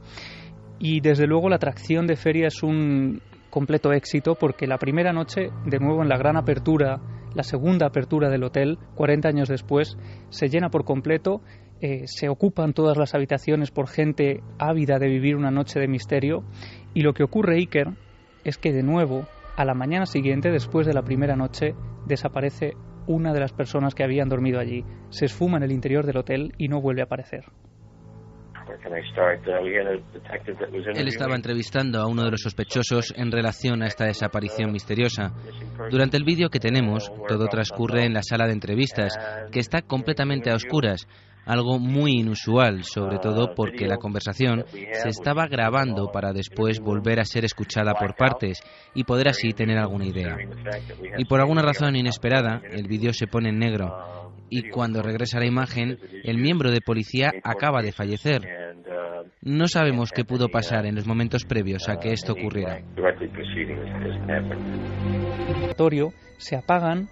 Y desde luego la atracción de feria es un completo éxito porque la primera noche, de nuevo en la gran apertura, la segunda apertura del hotel, 40 años después, se llena por completo, se ocupan todas las habitaciones por gente ávida de vivir una noche de misterio y lo que ocurre, Iker, es que de nuevo, a la mañana siguiente, después de la primera noche, desaparece una de las personas que habían dormido allí, se esfuma en el interior del hotel y no vuelve a aparecer. Él estaba entrevistando a uno de los sospechosos en relación a esta desaparición misteriosa. Durante el vídeo que tenemos, todo transcurre en la sala de entrevistas, que está completamente a oscuras, algo muy inusual, sobre todo porque la conversación se estaba grabando para después volver a ser escuchada por partes y poder así tener alguna idea. Y por alguna razón inesperada, el vídeo se pone en negro. Y cuando regresa la imagen, el miembro de policía acaba de fallecer. No sabemos qué pudo pasar en los momentos previos a que esto ocurriera. Se apagan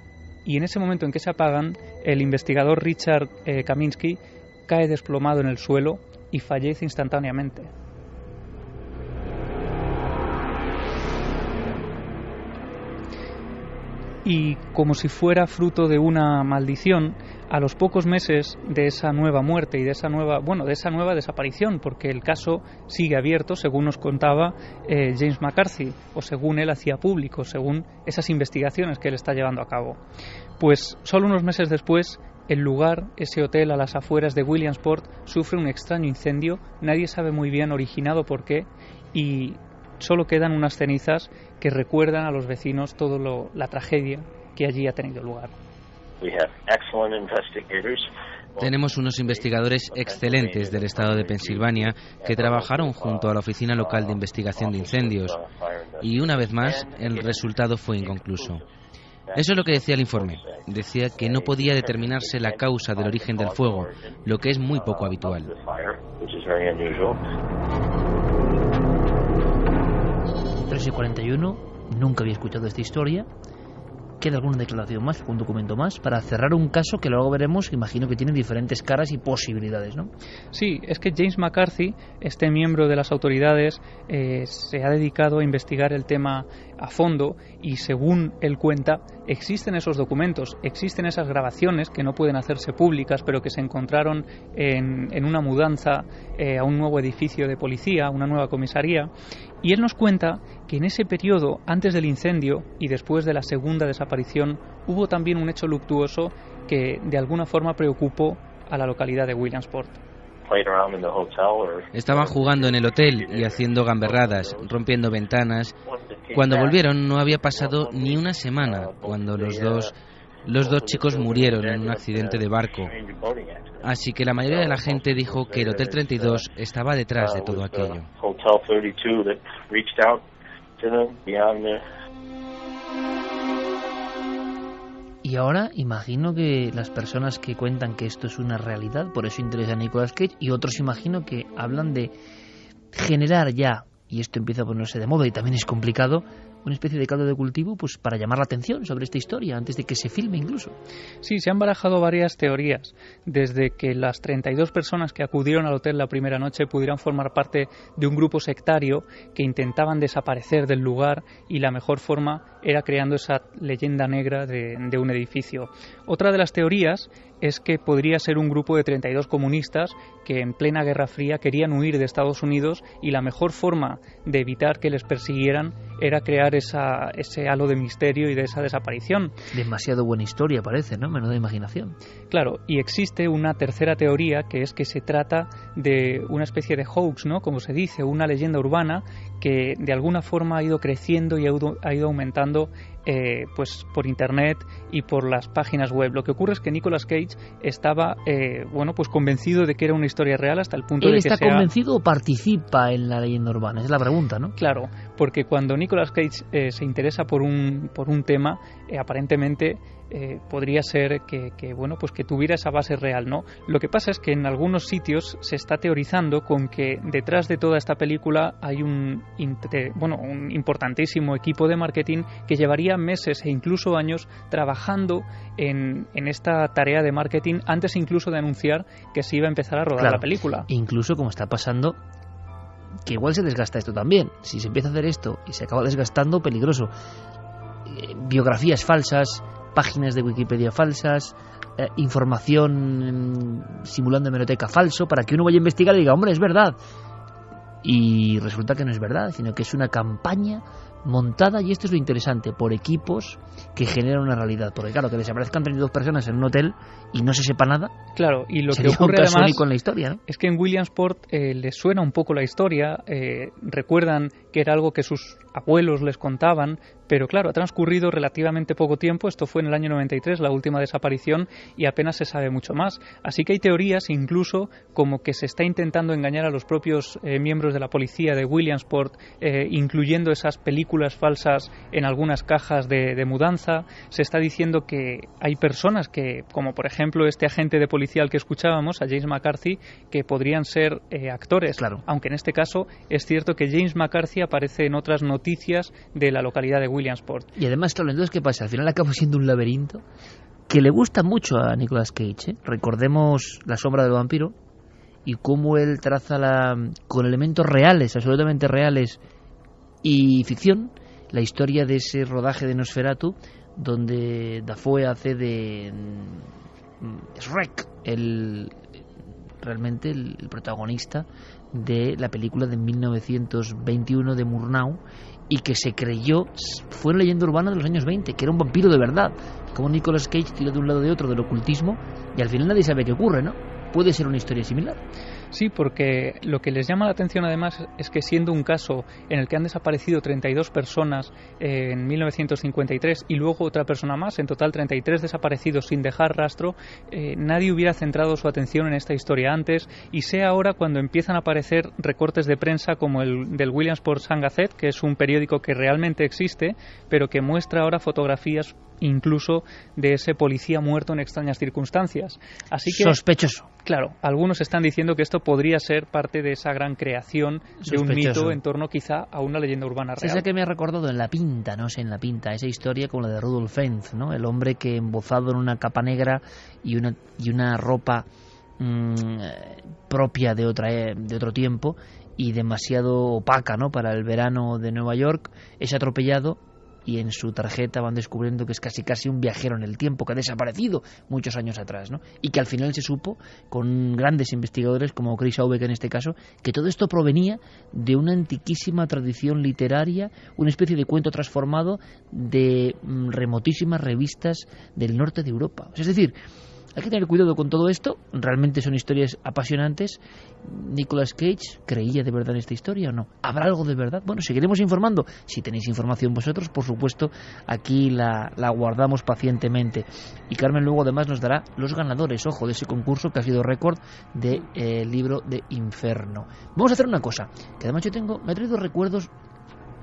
y en ese momento en que se apagan, el investigador Richard Kaminsky cae desplomado en el suelo y fallece instantáneamente. Y como si fuera fruto de una maldición, a los pocos meses de esa nueva muerte y de esa nueva desaparición, porque el caso sigue abierto, según nos contaba James McCarthy, o según él hacía público, según esas investigaciones que él está llevando a cabo. Pues solo unos meses después, el lugar, ese hotel a las afueras de Williamsport, sufre un extraño incendio, nadie sabe muy bien originado por qué, y solo quedan unas cenizas que recuerdan a los vecinos toda la tragedia que allí ha tenido lugar. Tenemos unos investigadores excelentes del estado de Pensilvania que trabajaron junto a la Oficina Local de Investigación de Incendios y una vez más el resultado fue inconcluso. Eso es lo que decía el informe. Decía que no podía determinarse la causa del origen del fuego, lo que es muy poco habitual. 3:41, nunca había escuchado esta historia. ¿Queda alguna declaración más, algún documento más para cerrar un caso que luego veremos, imagino que tiene diferentes caras y posibilidades, ¿no? Sí, es que James McCarthy, este miembro de las autoridades, se ha dedicado a investigar el tema a fondo y según él cuenta, existen esos documentos, existen esas grabaciones que no pueden hacerse públicas, pero que se encontraron en una mudanza a un nuevo edificio de policía, una nueva comisaría, y él nos cuenta que en ese periodo, antes del incendio y después de la segunda desaparición, hubo también un hecho luctuoso que de alguna forma preocupó a la localidad de Williamsport. Estaban jugando en el hotel y haciendo gamberradas, rompiendo ventanas. Cuando volvieron no había pasado ni una semana cuando los dos chicos murieron en un accidente de barco. Así que la mayoría de la gente dijo que el Hotel 32 estaba detrás de todo aquello. Y ahora imagino que las personas que cuentan que esto es una realidad, por eso interesa a Nicolas Cage, y otros imagino que hablan de generar ya, y esto empieza a ponerse de moda y también es complicado, una especie de caldo de cultivo pues para llamar la atención sobre esta historia antes de que se filme incluso. Sí, se han barajado varias teorías, desde que las 32 personas que acudieron al hotel la primera noche pudieran formar parte de un grupo sectario que intentaban desaparecer del lugar y la mejor forma era creando esa leyenda negra de un edificio. Otra de las teorías es que podría ser un grupo de 32 comunistas que en plena Guerra Fría querían huir de Estados Unidos y la mejor forma de evitar que les persiguieran era crear ese halo de misterio y de esa desaparición. Demasiado buena historia parece, ¿no? Menuda imaginación. Claro, y existe una tercera teoría que es que se trata de una especie de hoax, ¿no? Como se dice, una leyenda urbana que de alguna forma ha ido creciendo y ha ido aumentando pues por internet y por las páginas web. Lo que ocurre es que Nicolas Cage estaba pues convencido de que era una historia real hasta el punto de que ¿Él está convencido o participa en la leyenda urbana? Es la pregunta, ¿no? Claro, porque cuando Nicolas Cage se interesa por un tema, aparentemente podría ser que tuviera esa base real, ¿no? Lo que pasa es que en algunos sitios se está teorizando con que detrás de toda esta película hay un importantísimo equipo de marketing que llevaría meses e incluso años trabajando en esta tarea de marketing antes incluso de anunciar que se iba a empezar a rodar la película. Incluso como está pasando, que igual se desgasta esto también. Si se empieza a hacer esto y se acaba desgastando, peligroso. Biografías falsas, páginas de Wikipedia falsas, información simulando hemeroteca falso, para que uno vaya a investigar y diga, hombre, es verdad. y resulta que no es verdad, sino que es una campaña montada, y esto es lo interesante, por equipos que generan una realidad. Porque claro, que desaparezcan 32 personas en un hotel y no se sepa nada, claro, y lo sería que ocurre un caso además único en la historia, ¿no? es que en Williamsport les suena un poco la historia, recuerdan que era algo que sus abuelos les contaban, pero claro, ha transcurrido relativamente poco tiempo, esto fue en el año 93, la última desaparición, y apenas se sabe mucho más. Así que hay teorías incluso como que se está intentando engañar a los propios miembros de la policía de Williamsport, incluyendo esas películas falsas en algunas cajas de mudanza. Se está diciendo que hay personas que, como por ejemplo este agente de policía al que escuchábamos, a James McCarthy, que podrían ser actores, Claro. aunque en este caso es cierto que James McCarthy aparece en otras noticias de la localidad de Williamsport. Y además, claro, entonces, ¿qué pasa? Al final acaba siendo un laberinto que le gusta mucho a Nicolas Cage, ¿eh? Recordemos La sombra del vampiro y cómo él traza con elementos reales, absolutamente reales, y ficción, la historia de ese rodaje de Nosferatu, donde Dafoe hace de Shrek, realmente el protagonista de la película de 1921 de Murnau, y que se creyó, fue una leyenda urbana de los años 20, que era un vampiro de verdad, como Nicolas Cage tira de un lado y de otro del ocultismo, y al final nadie sabe qué ocurre, ¿no? Puede ser una historia similar. Sí, porque lo que les llama la atención además es que, siendo un caso en el que han desaparecido 32 personas en 1953 y luego otra persona más, en total 33 desaparecidos sin dejar rastro, nadie hubiera centrado su atención en esta historia antes, y sea ahora cuando empiezan a aparecer recortes de prensa como el del Williamsport Sun-Gazette, que es un periódico que realmente existe, pero que muestra ahora fotografías incluso de ese policía muerto en extrañas circunstancias. Así que, sospechoso. claro, algunos están diciendo que esto podría ser parte de esa gran creación de un mito en torno quizá a una leyenda urbana real. Esa que me ha recordado en La Pinta, no sé, en La Pinta, esa historia como la de Rudolf Fentz, ¿no? El hombre que, embozado en una capa negra y una ropa propia de otro tiempo y demasiado opaca, ¿no?, para el verano de Nueva York, es atropellado, y en su tarjeta van descubriendo que es casi un viajero en el tiempo, que ha desaparecido muchos años atrás, ¿no? Y que al final se supo, con grandes investigadores como Chris Aubeck en este caso, que todo esto provenía de una antiquísima tradición literaria, una especie de cuento transformado de remotísimas revistas del norte de Europa. Es decir, hay que tener cuidado con todo esto. Realmente son historias apasionantes. ¿Nicolas Cage creía de verdad en esta historia o no? ¿Habrá algo de verdad? Bueno, seguiremos informando. Si tenéis información vosotros, por supuesto, aquí la guardamos pacientemente. Y Carmen luego además nos dará los ganadores, ojo, de ese concurso que ha sido récord del libro de Inferno. Vamos a hacer una cosa, que además me ha traído recuerdos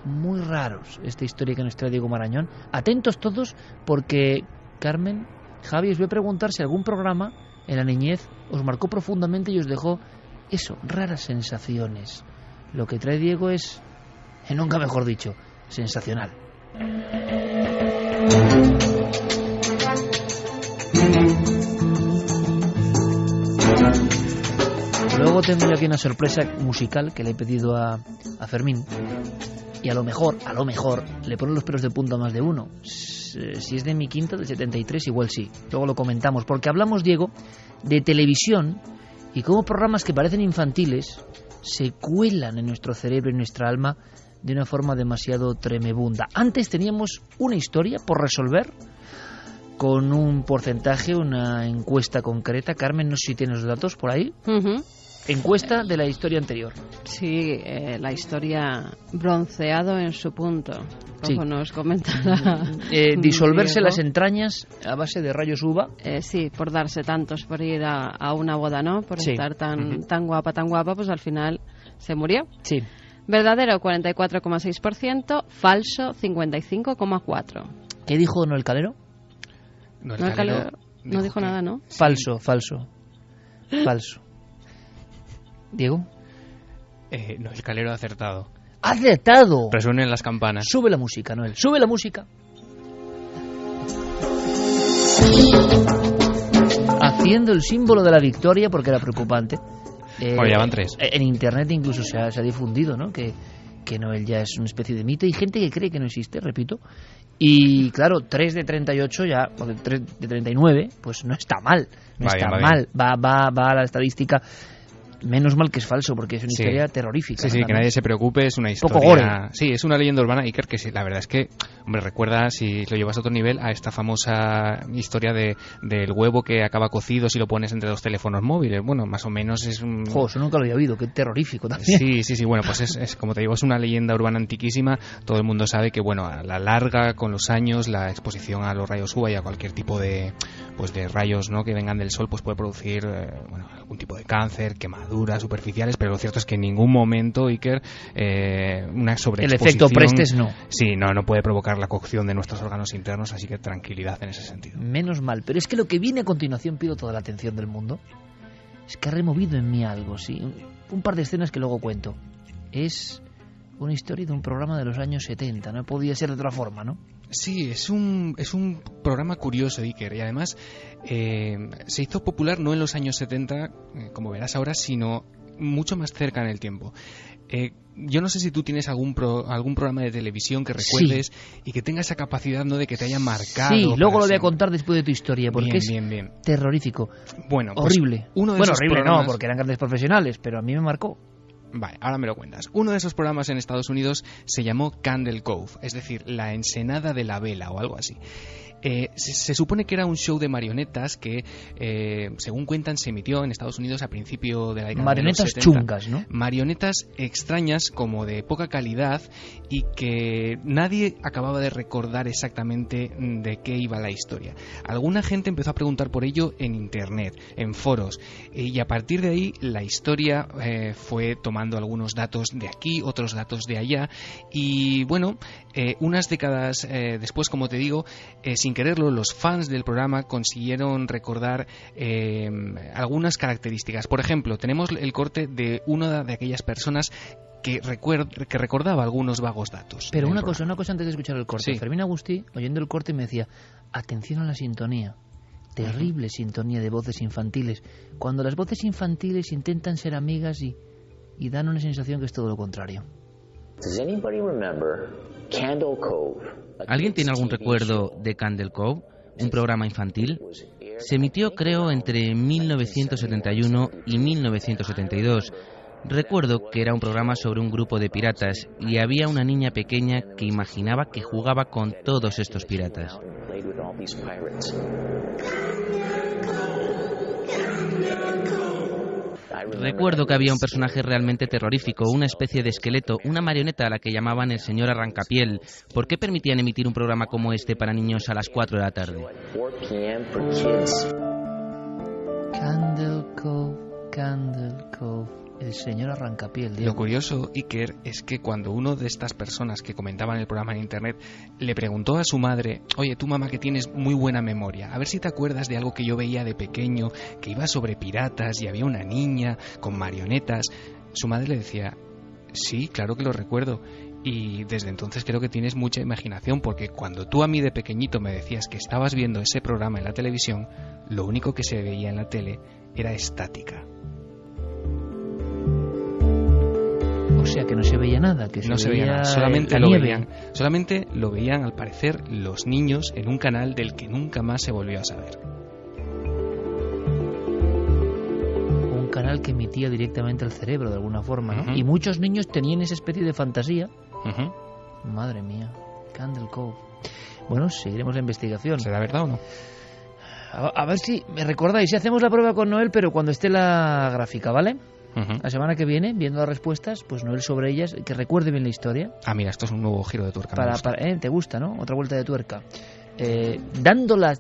muy raros esta historia que nos trae Diego Marañón. Atentos todos, porque Carmen, Javi, os voy a preguntar si algún programa en la niñez os marcó profundamente y os dejó eso, raras sensaciones. Lo que trae Diego es, nunca mejor dicho, sensacional. Luego tengo yo aquí una sorpresa musical que le he pedido a Fermín, y a lo mejor le ponen los pelos de punta a más de uno. Si es de mi quinta, del 73, igual sí. Luego lo comentamos, porque hablamos, Diego, de televisión y cómo programas que parecen infantiles se cuelan en nuestro cerebro y en nuestra alma de una forma demasiado tremebunda. Antes teníamos una historia por resolver con un porcentaje, una encuesta concreta. Carmen, no sé si tienes los datos por ahí. Encuesta de la historia anterior. Sí, la historia bronceado en su punto, como sí. Nos comentaba. Disolverse Diego. las entrañas a base de rayos uva. Sí, por darse tantos, por ir a una boda, ¿no? Por Sí. estar tan guapa, pues al final se murió. Sí. Verdadero, 44,6%. Falso, 55,4%. ¿Qué dijo Don El Calero? No, No, Calero no dijo nada, ¿no? Falso. ¿Diego? No, el Calero ha acertado. ¡Ha acertado! Resuenen las campanas. Sube la música, Noel. Sube la música. Haciendo el símbolo de la victoria, porque era preocupante. Bueno, ya van 3. En internet incluso se ha difundido, ¿no?, que Noel ya es una especie de mito. Y gente que cree que no existe, repito. Y claro, 3 de 38 ya, o 3 de 39, pues no está mal. No Va está bien, va mal. Va a la estadística. Menos mal que es falso, porque es una historia terrorífica. Sí, ¿no? que nadie se preocupe, es una historia... Poco gore. Sí, es una leyenda urbana, Iker, que sí, la verdad es que, hombre, recuerda, si lo llevas a otro nivel, a esta famosa historia del huevo que acaba cocido si lo pones entre dos teléfonos móviles. Bueno, más o menos es un... Eso nunca lo había oído, qué terrorífico también. Sí, bueno, pues es como te digo, es una leyenda urbana antiquísima. Todo el mundo sabe que, bueno, a la larga, con los años, la exposición a los rayos UVA y a cualquier tipo de rayos, ¿no?, que vengan del sol, pues puede producir algún tipo de cáncer, quemaduras superficiales, pero lo cierto es que en ningún momento, Iker, una sobreexposición... El efecto Prestes no. Sí, no puede provocar la cocción de nuestros órganos internos, así que tranquilidad en ese sentido. Menos mal, pero es que lo que viene a continuación, pido toda la atención del mundo, es que ha removido en mí algo, sí, un par de escenas que luego cuento. Es una historia de un programa de los años 70, no podía ser de otra forma, ¿no? Sí, es un programa curioso, Iker, y además se hizo popular no en los años 70, como verás ahora, sino mucho más cerca en el tiempo. Yo no sé si tú tienes algún programa de televisión que recuerdes y que tenga esa capacidad, ¿no?, de que te haya marcado. Sí, luego lo voy a contar después de tu historia, porque bien. Terrorífico. Bueno, pues horrible. Horrible no, porque eran grandes profesionales, pero a mí me marcó. Vale, ahora me lo cuentas. Uno de esos programas en Estados Unidos se llamó Candle Cove, es decir, la ensenada de la vela o algo así. Se supone que era un show de marionetas que, según cuentan, se emitió en Estados Unidos a principio de la década de los 70. Marionetas chungas, ¿no? Marionetas extrañas, como de poca calidad, y que nadie acababa de recordar exactamente de qué iba la historia. Alguna gente empezó a preguntar por ello en internet, en foros, y a partir de ahí la historia fue tomando algunos datos de aquí, otros datos de allá, y bueno, unas décadas después, como te digo, sin quererlo, los fans del programa consiguieron recordar algunas características. Por ejemplo, tenemos el corte de una de aquellas personas que recordaba algunos vagos datos. Pero una cosa antes de escuchar el corte. Sí. Fermín Agustí, oyendo el corte, me decía, atención a la sintonía. Terrible sintonía de voces infantiles. Cuando las voces infantiles intentan ser amigas y dan una sensación que es todo lo contrario. ¿Alguien tiene algún recuerdo de Candle Cove, un programa infantil? Se emitió, creo, entre 1971 y 1972. Recuerdo que era un programa sobre un grupo de piratas y había una niña pequeña que imaginaba que jugaba con todos estos piratas. Recuerdo que había un personaje realmente terrorífico, una especie de esqueleto, una marioneta a la que llamaban el señor Arrancapiel. ¿Por qué permitían emitir un programa como este para niños a las 4 de la tarde? Candle Cove, el señor Arrancapiel. Lo curioso, Iker, es que cuando uno de estas personas que comentaban el programa en internet le preguntó a su madre, oye, tú, mamá, que tienes muy buena memoria, a ver si te acuerdas de algo que yo veía de pequeño, que iba sobre piratas y había una niña con marionetas, su madre le decía, sí, claro que lo recuerdo. Y desde entonces creo que tienes mucha imaginación, porque cuando tú a mí de pequeñito me decías que estabas viendo ese programa en la televisión, lo único que se veía en la tele era estática. O sea, que no se veía nada, que no se veía nada, solamente lo veían al parecer los niños en un canal del que nunca más se volvió a saber. Un canal que emitía directamente al cerebro de alguna forma, ¿no? Y muchos niños tenían esa especie de fantasía. Madre mía, Candle Cove. Bueno, seguiremos la investigación. ¿Será verdad o no? A ver si me recordáis, si hacemos la prueba con Noel, pero cuando esté la gráfica, ¿vale? La semana que viene, viendo las respuestas, pues Noel sobre ellas, que recuerde bien la historia. Ah, mira, esto es un nuevo giro de tuerca. Te gusta, ¿no? Otra vuelta de tuerca. Dando la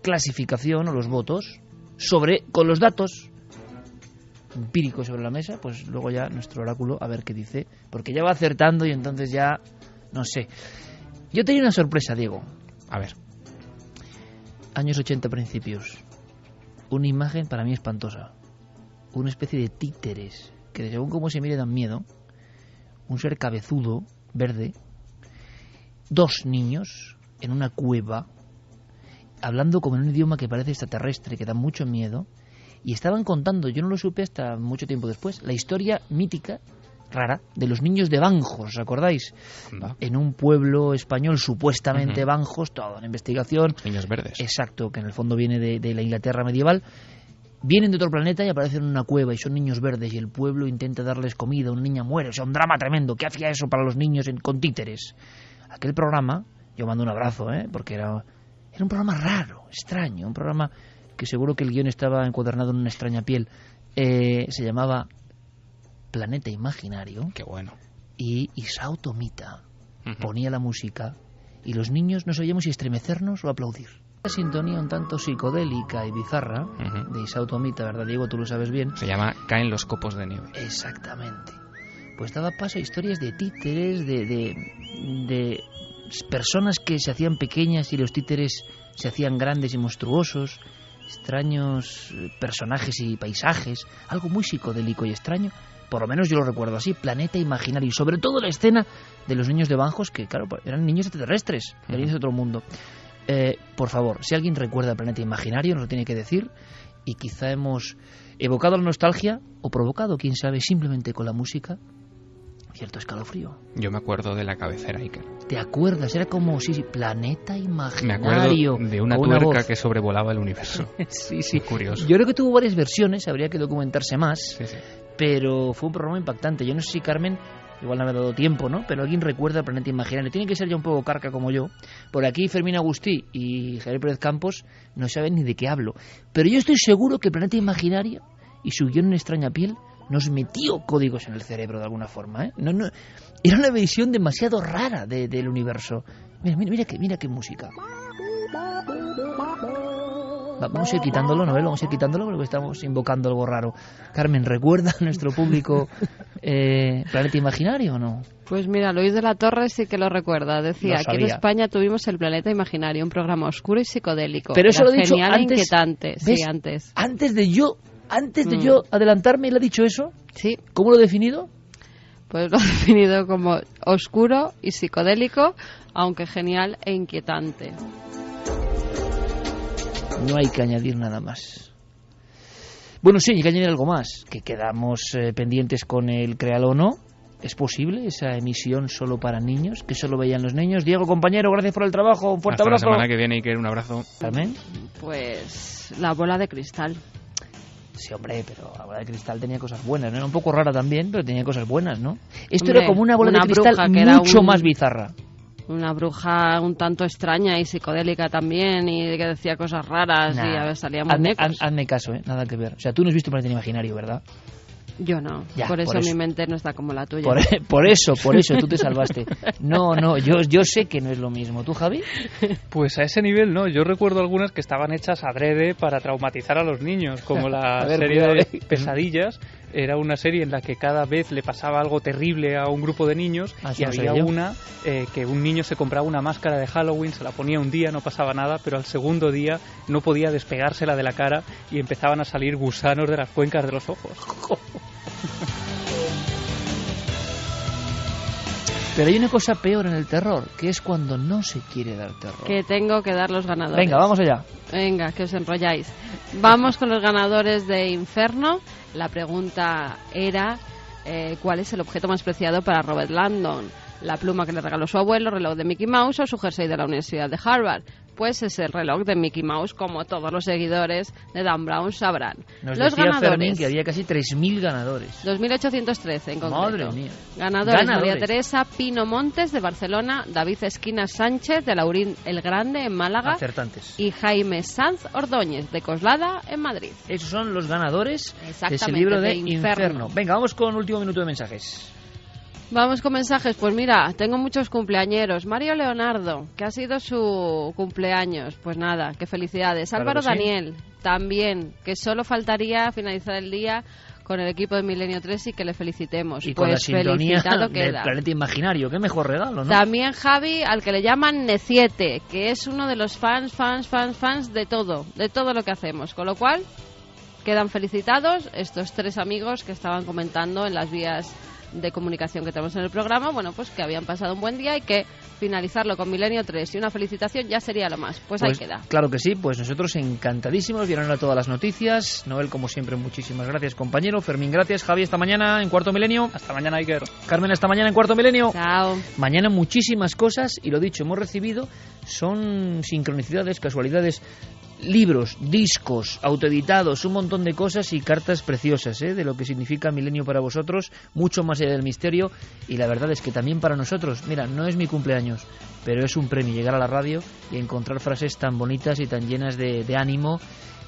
clasificación o los votos con los datos empíricos sobre la mesa, pues luego ya nuestro oráculo a ver qué dice, porque ya va acertando y entonces ya no sé. Yo tenía una sorpresa, Diego. A ver. Años 80 principios. Una imagen para mí espantosa. Una especie de títeres que según cómo se mire dan miedo. Un ser cabezudo, verde. 2 niños en una cueva hablando como en un idioma que parece extraterrestre, que da mucho miedo. Y estaban contando, yo no lo supe hasta mucho tiempo después, la historia mítica, rara, de los niños de Banjos, ¿os acordáis? En un pueblo español, supuestamente Banjos, toda una investigación. Niños verdes. Exacto, que en el fondo viene de la Inglaterra medieval. Vienen de otro planeta y aparecen en una cueva y son niños verdes y el pueblo intenta darles comida, una niña muere, o sea, un drama tremendo. ¿Qué hacía eso para los niños con títeres? Aquel programa, yo mando un abrazo, porque era un programa raro, extraño, un programa que seguro que el guión estaba encuadernado en una extraña piel. Se llamaba Planeta Imaginario. Qué bueno. Y Isao Tomita ponía la música y los niños no sabíamos si estremecernos o aplaudir. La sintonía un tanto psicodélica y bizarra de Isao Tomita, ¿verdad, Diego? Tú lo sabes bien. Se llama Caen los copos de nieve. Exactamente. Pues daba paso a historias de títeres, de personas que se hacían pequeñas y los títeres se hacían grandes y monstruosos, extraños personajes y paisajes, algo muy psicodélico y extraño. Por lo menos yo lo recuerdo así, Planeta Imaginario, y sobre todo la escena de los niños de Banjos, que claro, eran niños extraterrestres, niños de otro mundo. Por favor, si alguien recuerda Planeta Imaginario, nos lo tiene que decir, y quizá hemos evocado la nostalgia, o provocado, quién sabe, simplemente con la música, cierto escalofrío. Yo me acuerdo de la cabecera, Iker. ¿Te acuerdas? Era como, sí, Planeta Imaginario. Me acuerdo de una tuerca que sobrevolaba el universo. Sí. Curioso. Yo creo que tuvo varias versiones, habría que documentarse más, Sí. pero fue un programa impactante. Yo no sé si Carmen, igual no me ha dado tiempo, ¿no? Pero alguien recuerda el Planeta Imaginario. Tiene que ser ya un poco carca como yo. Por aquí Fermín Agustí y Javier Pérez Campos no saben ni de qué hablo. Pero yo estoy seguro que el Planeta Imaginario y su guión en extraña piel nos metió códigos en el cerebro de alguna forma, No, era una visión demasiado rara del universo. Mira qué música. Vamos a ir quitándolo, ¿no? Vamos a ir quitándolo porque estamos invocando algo raro. Carmen, ¿recuerda a nuestro público Planeta Imaginario o no? Pues mira, Luis de la Torre sí que lo recuerda. Decía que en España tuvimos el Planeta Imaginario, un programa oscuro y psicodélico. Pero eso lo he dicho genial antes, e inquietante. ¿ves? Sí, antes. Antes de yo adelantarme, ¿él ha dicho eso? Sí. ¿Cómo lo he definido? Pues lo he definido como oscuro y psicodélico, aunque genial e inquietante. No hay que añadir nada más. Bueno, sí, hay que añadir algo más, que quedamos pendientes con el Créalo o no. ¿Es posible esa emisión solo para niños, que solo veían los niños? Diego, compañero, gracias por el trabajo, un fuerte abrazo. Hasta la semana que viene, Iker, un abrazo. Carmen. Pues la bola de cristal. Sí, hombre, pero la bola de cristal tenía cosas buenas, ¿no? Era un poco rara también, pero tenía cosas buenas, ¿no? Esto Hombre, era como una bola de cristal mucho más bizarra. Una bruja un tanto extraña y psicodélica también, y que decía cosas raras, y a ver, salía muñecos. Hazme caso, nada que ver. O sea, tú no has visto Planeta Imaginario, ¿verdad? Yo no, ya, por eso mi mente no está como la tuya. Por eso, tú te salvaste. No, yo sé que no es lo mismo. ¿Tú, Javi? Pues a ese nivel no, yo recuerdo algunas que estaban hechas adrede para traumatizar a los niños, como la serie de Pesadillas. Era una serie en la que cada vez le pasaba algo terrible a un grupo de niños, y había una que un niño se compraba una máscara de Halloween, se la ponía un día, no pasaba nada, pero al segundo día no podía despegársela de la cara y empezaban a salir gusanos de las cuencas de los ojos. Pero hay una cosa peor en el terror, que es cuando no se quiere dar terror. Que tengo que dar los ganadores. Venga, vamos allá. Venga, que os enrolláis. Vamos con los ganadores de Inferno. La pregunta era ¿cuál es el objeto más preciado para Robert Landon? La pluma que le regaló su abuelo, el reloj de Mickey Mouse o su jersey de la Universidad de Harvard. Pues es el reloj de Mickey Mouse, como todos los seguidores de Dan Brown sabrán. Nos los decía ganadores, Fermín que había casi 3.000 ganadores. 2.813 en concreto. Madre mía. Ganadores: María Teresa Pino Montes de Barcelona, David Esquinas Sánchez de Laurín el Grande en Málaga. Acertantes. Y Jaime Sanz Ordóñez de Coslada en Madrid. Esos son los ganadores de ese libro de Inferno. Venga, vamos con último minuto de mensajes. Vamos con mensajes. Pues mira, tengo muchos cumpleañeros. Mario Leonardo, que ha sido su cumpleaños. Pues nada, qué felicidades. Claro, Álvaro Daniel, también, que solo faltaría finalizar el día con el equipo de Milenio 3 y que le felicitemos. Y pues con la sintonía felicitado del queda. Planeta Imaginario. Qué mejor regalo, ¿no? También Javi, al que le llaman Neciete, que es uno de los fans de todo lo que hacemos. Con lo cual, quedan felicitados estos tres amigos que estaban comentando en las vías de comunicación que tenemos en el programa, bueno, pues que habían pasado un buen día y que finalizarlo con Milenio 3 y una felicitación ya sería lo más. Pues ahí queda. Claro que sí, pues nosotros encantadísimos, vieron a todas las noticias. Noel, como siempre, muchísimas gracias, compañero. Fermín, gracias. Javi, hasta mañana en Cuarto Milenio. Hasta mañana, Iker. Carmen, hasta mañana en Cuarto Milenio. Chao. Mañana muchísimas cosas, y lo dicho, hemos recibido, son sincronicidades, casualidades libros, discos, autoeditados, un montón de cosas y cartas preciosas, de lo que significa Milenio para vosotros, mucho más allá del misterio, y la verdad es que también para nosotros. Mira, no es mi cumpleaños, pero es un premio llegar a la radio y encontrar frases tan bonitas y tan llenas de ánimo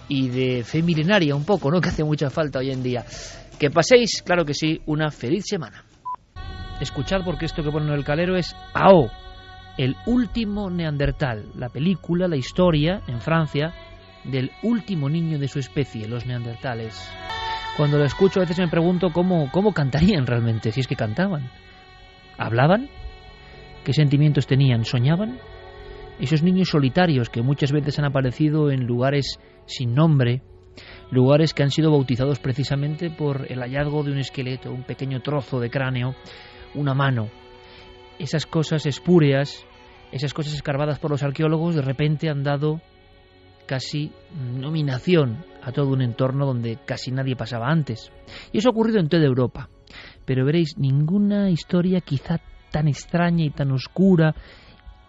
y de fe milenaria un poco, ¿no?, que hace mucha falta hoy en día. Que paséis, claro que sí, una feliz semana. Escuchad, porque esto que pone en el calero es AO, el último neandertal, la película, la historia, en Francia, del último niño de su especie, los neandertales. Cuando lo escucho a veces me pregunto cómo cantarían realmente, si es que cantaban. ¿Hablaban? ¿Qué sentimientos tenían? ¿Soñaban? Esos niños solitarios que muchas veces han aparecido en lugares sin nombre, lugares que han sido bautizados precisamente por el hallazgo de un esqueleto, un pequeño trozo de cráneo, una mano. Esas cosas espúreas, esas cosas escarbadas por los arqueólogos, de repente han dado casi nominación a todo un entorno donde casi nadie pasaba antes. Y eso ha ocurrido en toda Europa. Pero veréis, ninguna historia quizá tan extraña y tan oscura,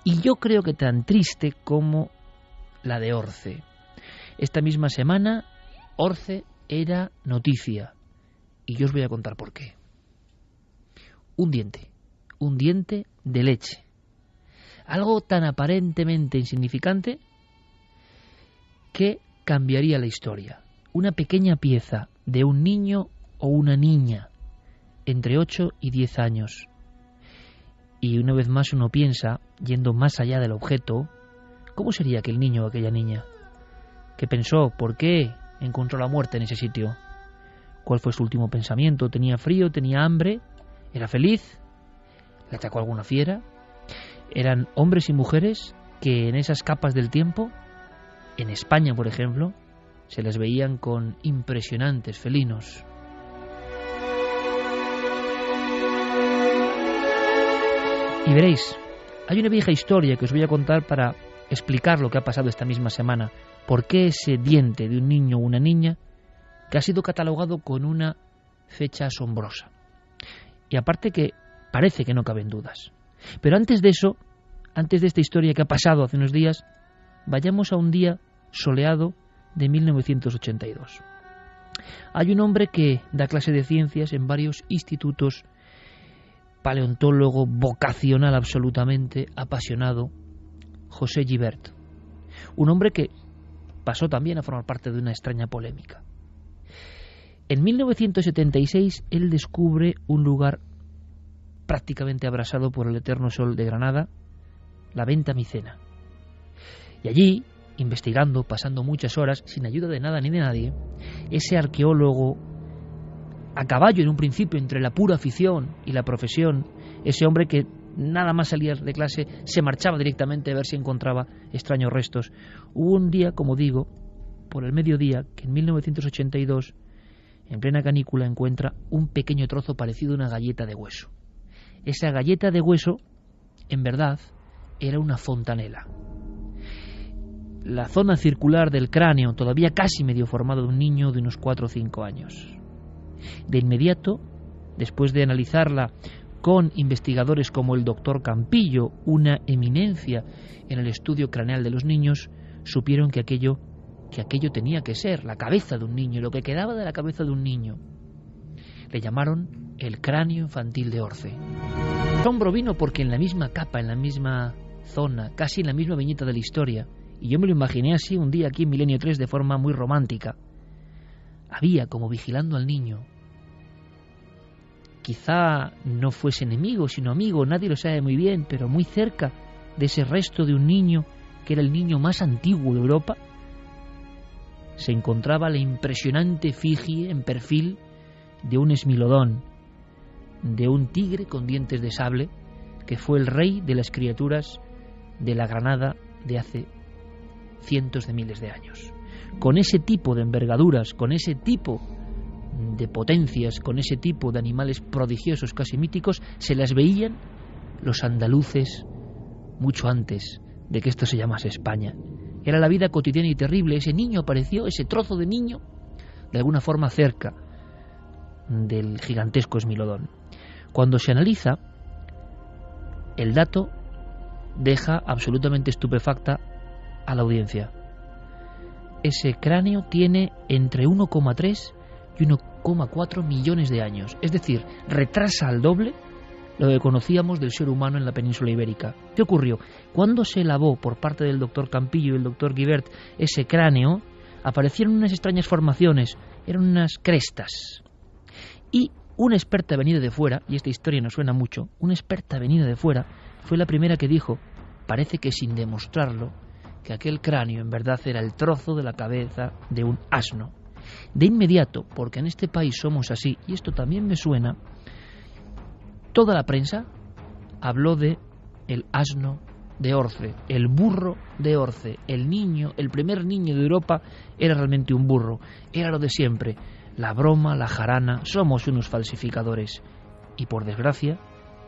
y yo creo que tan triste como la de Orce. Esta misma semana, Orce era noticia, y yo os voy a contar por qué. Un diente de leche. Algo tan aparentemente insignificante que cambiaría la historia. Una pequeña pieza de un niño o una niña entre 8 y 10 años. Y una vez más uno piensa, yendo más allá del objeto, ¿cómo sería aquel niño o aquella niña? ¿Qué pensó? ¿Por qué encontró la muerte en ese sitio? ¿Cuál fue su último pensamiento? ¿Tenía frío? ¿Tenía hambre? ¿Era feliz? ¿Le atacó alguna fiera? Eran hombres y mujeres que en esas capas del tiempo, en España por ejemplo, se les veían con impresionantes felinos. Y veréis, hay una vieja historia que os voy a contar para explicar lo que ha pasado esta misma semana. ¿Por qué ese diente de un niño o una niña que ha sido catalogado con una fecha asombrosa? Y aparte que parece que no caben dudas. Pero antes de eso, antes de esta historia que ha pasado hace unos días, vayamos a un día soleado de 1982. Hay un hombre que da clase de ciencias en varios institutos, paleontólogo vocacional absolutamente, apasionado, José Gibert. Un hombre que pasó también a formar parte de una extraña polémica. En 1976 él descubre un lugar prácticamente abrasado por el eterno sol de Granada, la Venta Micena. Y allí, investigando, pasando muchas horas, sin ayuda de nada ni de nadie, ese arqueólogo, a caballo en un principio entre la pura afición y la profesión, ese hombre que nada más salir de clase se marchaba directamente a ver si encontraba extraños restos. Hubo un día, como digo, por el mediodía, que en 1982, en plena canícula, encuentra un pequeño trozo parecido a una galleta de hueso. Esa galleta de hueso, en verdad, era una fontanela. La zona circular del cráneo, todavía casi medio formado, de un niño de unos 4 o 5 años. De inmediato, después de analizarla con investigadores como el doctor Campillo, una eminencia en el estudio craneal de los niños, supieron que aquello tenía que ser la cabeza de un niño, lo que quedaba de la cabeza de un niño. Le llamaron el cráneo infantil de Orce. El asombro vino porque en la misma capa, en la misma zona, casi en la misma viñeta de la historia, y yo me lo imaginé así un día aquí en Milenio 3 de forma muy romántica, había como vigilando al niño. Quizá no fuese enemigo, sino amigo, nadie lo sabe muy bien, pero muy cerca de ese resto de un niño, que era el niño más antiguo de Europa, se encontraba la impresionante efigie en perfil de un esmilodón, de un tigre con dientes de sable, que fue el rey de las criaturas de la Granada de hace cientos de miles de años. Con ese tipo de envergaduras, con ese tipo de potencias, con ese tipo de animales prodigiosos, casi míticos, se las veían los andaluces mucho antes de que esto se llamase España. Era la vida cotidiana y terrible. Ese niño apareció, ese trozo de niño, de alguna forma cerca del gigantesco esmilodón. Cuando se analiza, el dato deja absolutamente estupefacta a la audiencia. ese cráneo tiene entre 1,3 y 1,4 millones de años. Es decir, retrasa al doble lo que conocíamos del ser humano en la península ibérica. ¿Qué ocurrió? Cuando se lavó por parte del doctor Campillo y el doctor Guibert ese cráneo, aparecieron unas extrañas formaciones, eran unas crestas. Y una experta venida de fuera, y esta historia nos suena mucho, una experta venida de fuera fue la primera que dijo, parece que sin demostrarlo, que aquel cráneo en verdad era el trozo de la cabeza de un asno. De inmediato, porque en este país somos así, y esto también me suena, toda la prensa habló de el asno de Orce, el burro de Orce, el niño, el primer niño de Europa era realmente un burro, era lo de siempre, la broma, la jarana, somos unos falsificadores. Y por desgracia,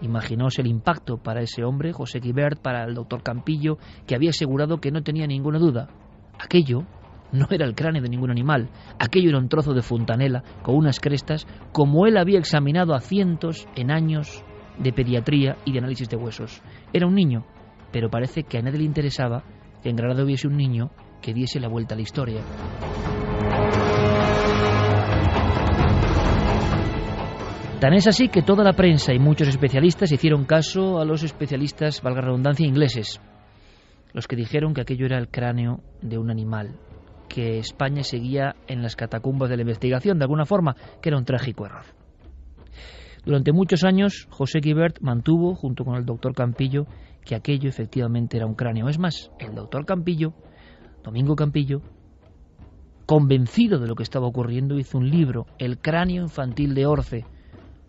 imaginaos el impacto para ese hombre, José Guibert, para el doctor Campillo, que había asegurado que no tenía ninguna duda. Aquello no era el cráneo de ningún animal, aquello era un trozo de fontanela con unas crestas, como él había examinado a cientos en años de pediatría y de análisis de huesos. Era un niño, pero parece que a nadie le interesaba que en Granada hubiese un niño que diese la vuelta a la historia. Tan es así que toda la prensa y muchos especialistas hicieron caso a los especialistas, valga la redundancia, ingleses, los que dijeron que aquello era el cráneo de un animal, que España seguía en las catacumbas de la investigación, de alguna forma, que era un trágico error. Durante muchos años, José Guibert mantuvo, junto con el doctor Campillo, que aquello efectivamente era un cráneo. Es más, el doctor Campillo, Domingo Campillo, convencido de lo que estaba ocurriendo, hizo un libro, El cráneo infantil de Orce,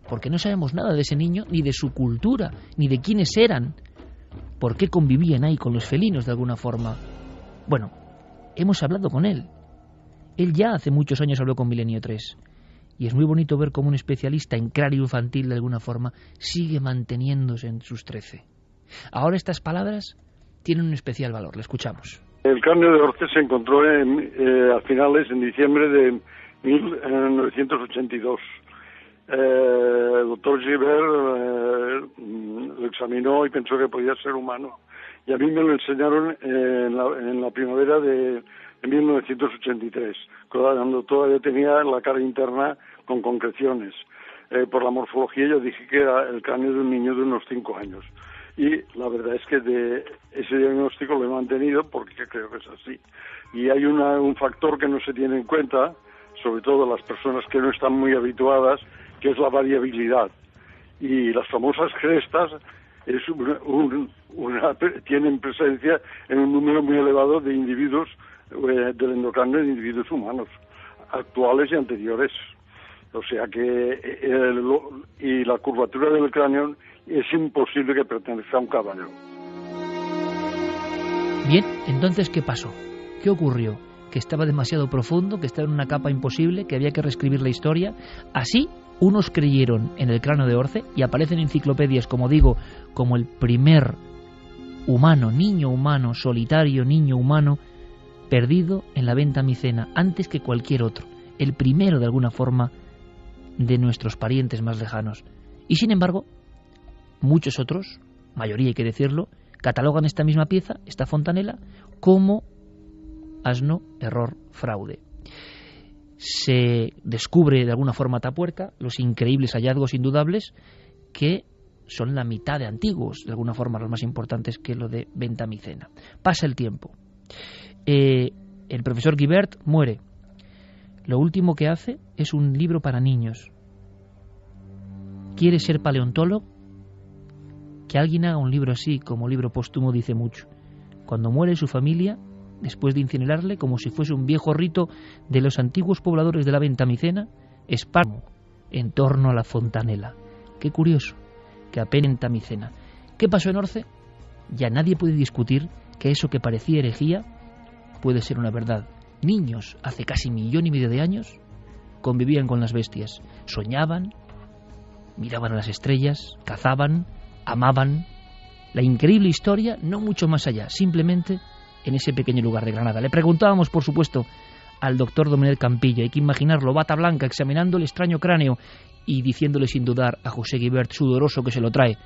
porque no sabemos nada de ese niño, ni de su cultura, ni de quiénes eran, por qué convivían ahí con los felinos de alguna forma. Bueno, hemos hablado con él. Él ya hace muchos años habló con Milenio 3. Y es muy bonito ver cómo un especialista en cráneo infantil, de alguna forma, sigue manteniéndose en sus 13. Ahora estas palabras tienen un especial valor. Le escuchamos. El cráneo de Orce se encontró a finales, en diciembre de 1982. El doctor Guibert lo examinó y pensó que podía ser humano. Y a mí me lo enseñaron en la primavera de 1983, cuando todavía tenía la cara interna con concreciones. Por la morfología yo dije que era el cráneo de un niño de unos 5 años. Y la verdad es que de ese diagnóstico lo he mantenido porque creo que es así. Y hay un factor que no se tiene en cuenta, sobre todo las personas que no están muy habituadas, que es la variabilidad. Y las famosas crestas tienen presencia en un número muy elevado de individuos del endocráneo, de individuos humanos, actuales y anteriores. O sea que y la curvatura del cráneo es imposible que pertenezca a un caballo. Bien, entonces, ¿qué pasó? ¿Qué ocurrió? Que estaba demasiado profundo, que estaba en una capa imposible, que había que reescribir la historia. Así, unos creyeron en el cráneo de Orce y aparecen enciclopedias, como digo, como el primer humano, niño humano, solitario niño humano, perdido en la Venta Micena, antes que cualquier otro, el primero de alguna forma de nuestros parientes más lejanos. Y sin embargo, muchos otros, mayoría hay que decirlo, catalogan esta misma pieza, esta fontanela, como asno, error, fraude. Se descubre de alguna forma a Atapuerca los increíbles hallazgos indudables que son la mitad de antiguos, de alguna forma los más importantes que lo de Venta Micena. Pasa el tiempo. El profesor Guibert muere. Lo último que hace es un libro para niños. ¿Quiere ser paleontólogo? Que alguien haga un libro así, como libro póstumo, dice mucho. Cuando muere su familia, después de incinerarle, como si fuese un viejo rito de los antiguos pobladores de la Venta Micena, esparmo en torno a la fontanela. Qué curioso, que apenas Venta Micena. ¿Qué pasó en Orce? Ya nadie puede discutir que eso que parecía herejía puede ser una verdad. Niños, hace casi 1,5 millones de años, convivían con las bestias, soñaban, miraban a las estrellas, cazaban, amaban. La increíble historia, no mucho más allá, simplemente en ese pequeño lugar de Granada. Le preguntábamos, por supuesto, al doctor Domènech Campillo, hay que imaginarlo, bata blanca, examinando el extraño cráneo y diciéndole sin dudar a José Guibert, sudoroso, que se lo trae: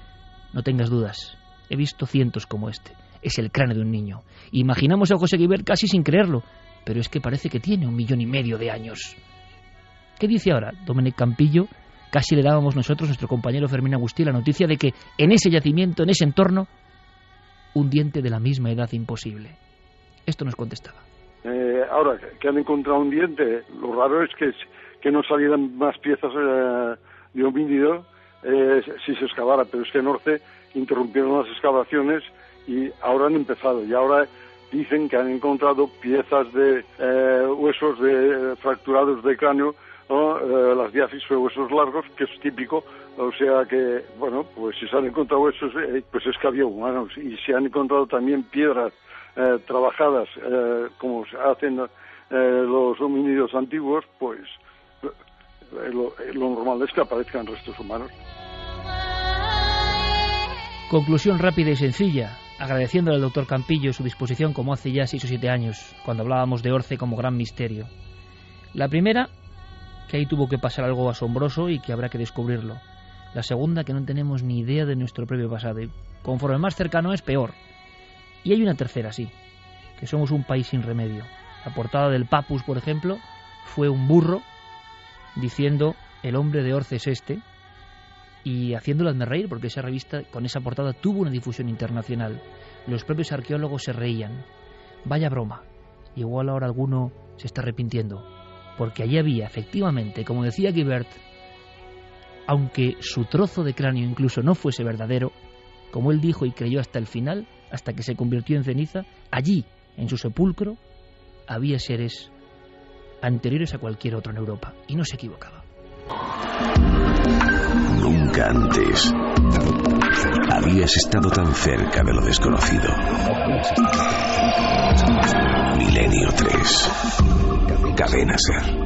no tengas dudas, he visto cientos como este, es el cráneo de un niño. Imaginamos a José Guibert casi sin creerlo, pero es que parece que tiene 1,5 millones de años. ¿Qué dice ahora Domènec Campillo? Casi le dábamos nosotros, nuestro compañero Fermín Agustí, la noticia de que en ese yacimiento, en ese entorno, un diente de la misma edad imposible. Esto nos contestaba. Ahora que han encontrado un diente, lo raro es que no salieran más piezas de homínido si se excavara, pero es que en Orce interrumpieron las excavaciones y ahora han empezado, y ahora dicen que han encontrado piezas de huesos fracturados de cráneo, ¿no? Las diáfisis o huesos largos, que es típico, o sea que, bueno, pues si se han encontrado huesos, pues es que había humanos, y se han encontrado también piedras trabajadas, como se hacen los homínidos antiguos, pues lo normal es que aparezcan restos humanos. Conclusión rápida y sencilla, agradeciéndole al doctor Campillo su disposición como hace ya 6 o 7 años, cuando hablábamos de Orce como gran misterio. La primera, que ahí tuvo que pasar algo asombroso y que habrá que descubrirlo. La segunda, que no tenemos ni idea de nuestro propio pasado, y conforme más cercano es, peor. Y hay una tercera, sí, que somos un país sin remedio. La portada del Papus, por ejemplo, fue un burro diciendo el hombre de Orce es este, y haciéndolo hazme reír, porque esa revista con esa portada tuvo una difusión internacional. Los propios arqueólogos se reían. Vaya broma. Igual ahora alguno se está arrepintiendo, porque allí había, efectivamente, como decía Guibert, aunque su trozo de cráneo incluso no fuese verdadero, como él dijo y creyó hasta el final, hasta que se convirtió en ceniza, allí, en su sepulcro, había seres anteriores a cualquier otro en Europa, y no se equivocaba. Nunca antes habías estado tan cerca de lo desconocido. Milenio 3. Cadena SER.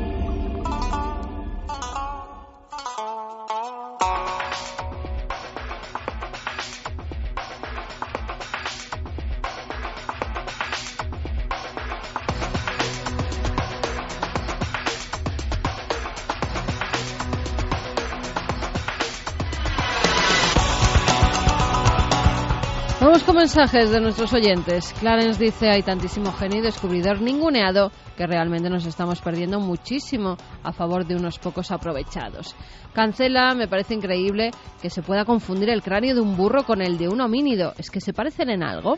Vamos con mensajes de nuestros oyentes. Clarence dice: hay tantísimo genio y descubridor ninguneado que realmente nos estamos perdiendo muchísimo a favor de unos pocos aprovechados. Cancela: me parece increíble que se pueda confundir el cráneo de un burro con el de un homínido. ¿Es que se parecen en algo?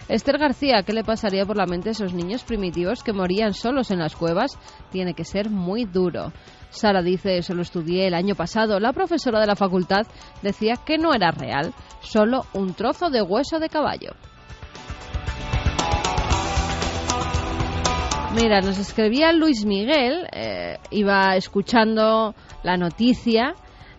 Esther García: ¿qué le pasaría por la mente a esos niños primitivos que morían solos en las cuevas? Tiene que ser muy duro. Sara dice: eso lo estudié el año pasado. La profesora de la facultad decía que no era real, solo un trozo de hueso de caballo. Mira, nos escribía Luis Miguel, iba escuchando la noticia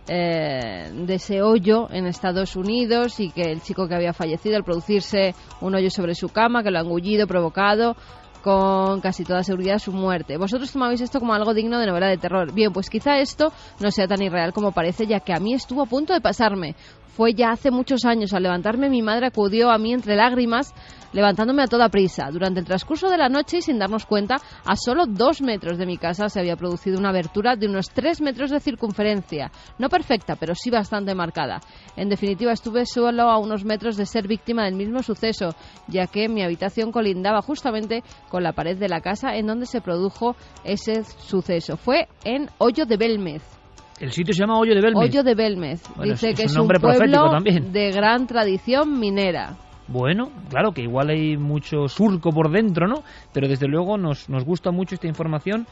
de ese hoyo en Estados Unidos y que el chico que había fallecido al producirse un hoyo sobre su cama, que lo ha engullido, provocado con casi toda seguridad su muerte. Vosotros tomáis esto como algo digno de novela de terror. Bien, pues quizá esto no sea tan irreal como parece, ya que a mí estuvo a punto de pasarme. Fue ya hace muchos años. Al levantarme, mi madre acudió a mí entre lágrimas, levantándome a toda prisa. Durante el transcurso de la noche y sin darnos cuenta, a solo 2 metros de mi casa se había producido una abertura de unos 3 metros de circunferencia. No perfecta, pero sí bastante marcada. En definitiva, estuve solo a unos metros de ser víctima del mismo suceso, ya que mi habitación colindaba justamente con la pared de la casa en donde se produjo ese suceso. Fue en Hoyo de Belmez. El sitio se llama Hoyo de Belmez. Hoyo de Belmez. Bueno, dice que es un un pueblo también de gran tradición minera. Bueno, claro que igual hay mucho surco por dentro, ¿no? Pero desde luego nos gusta mucho esta información,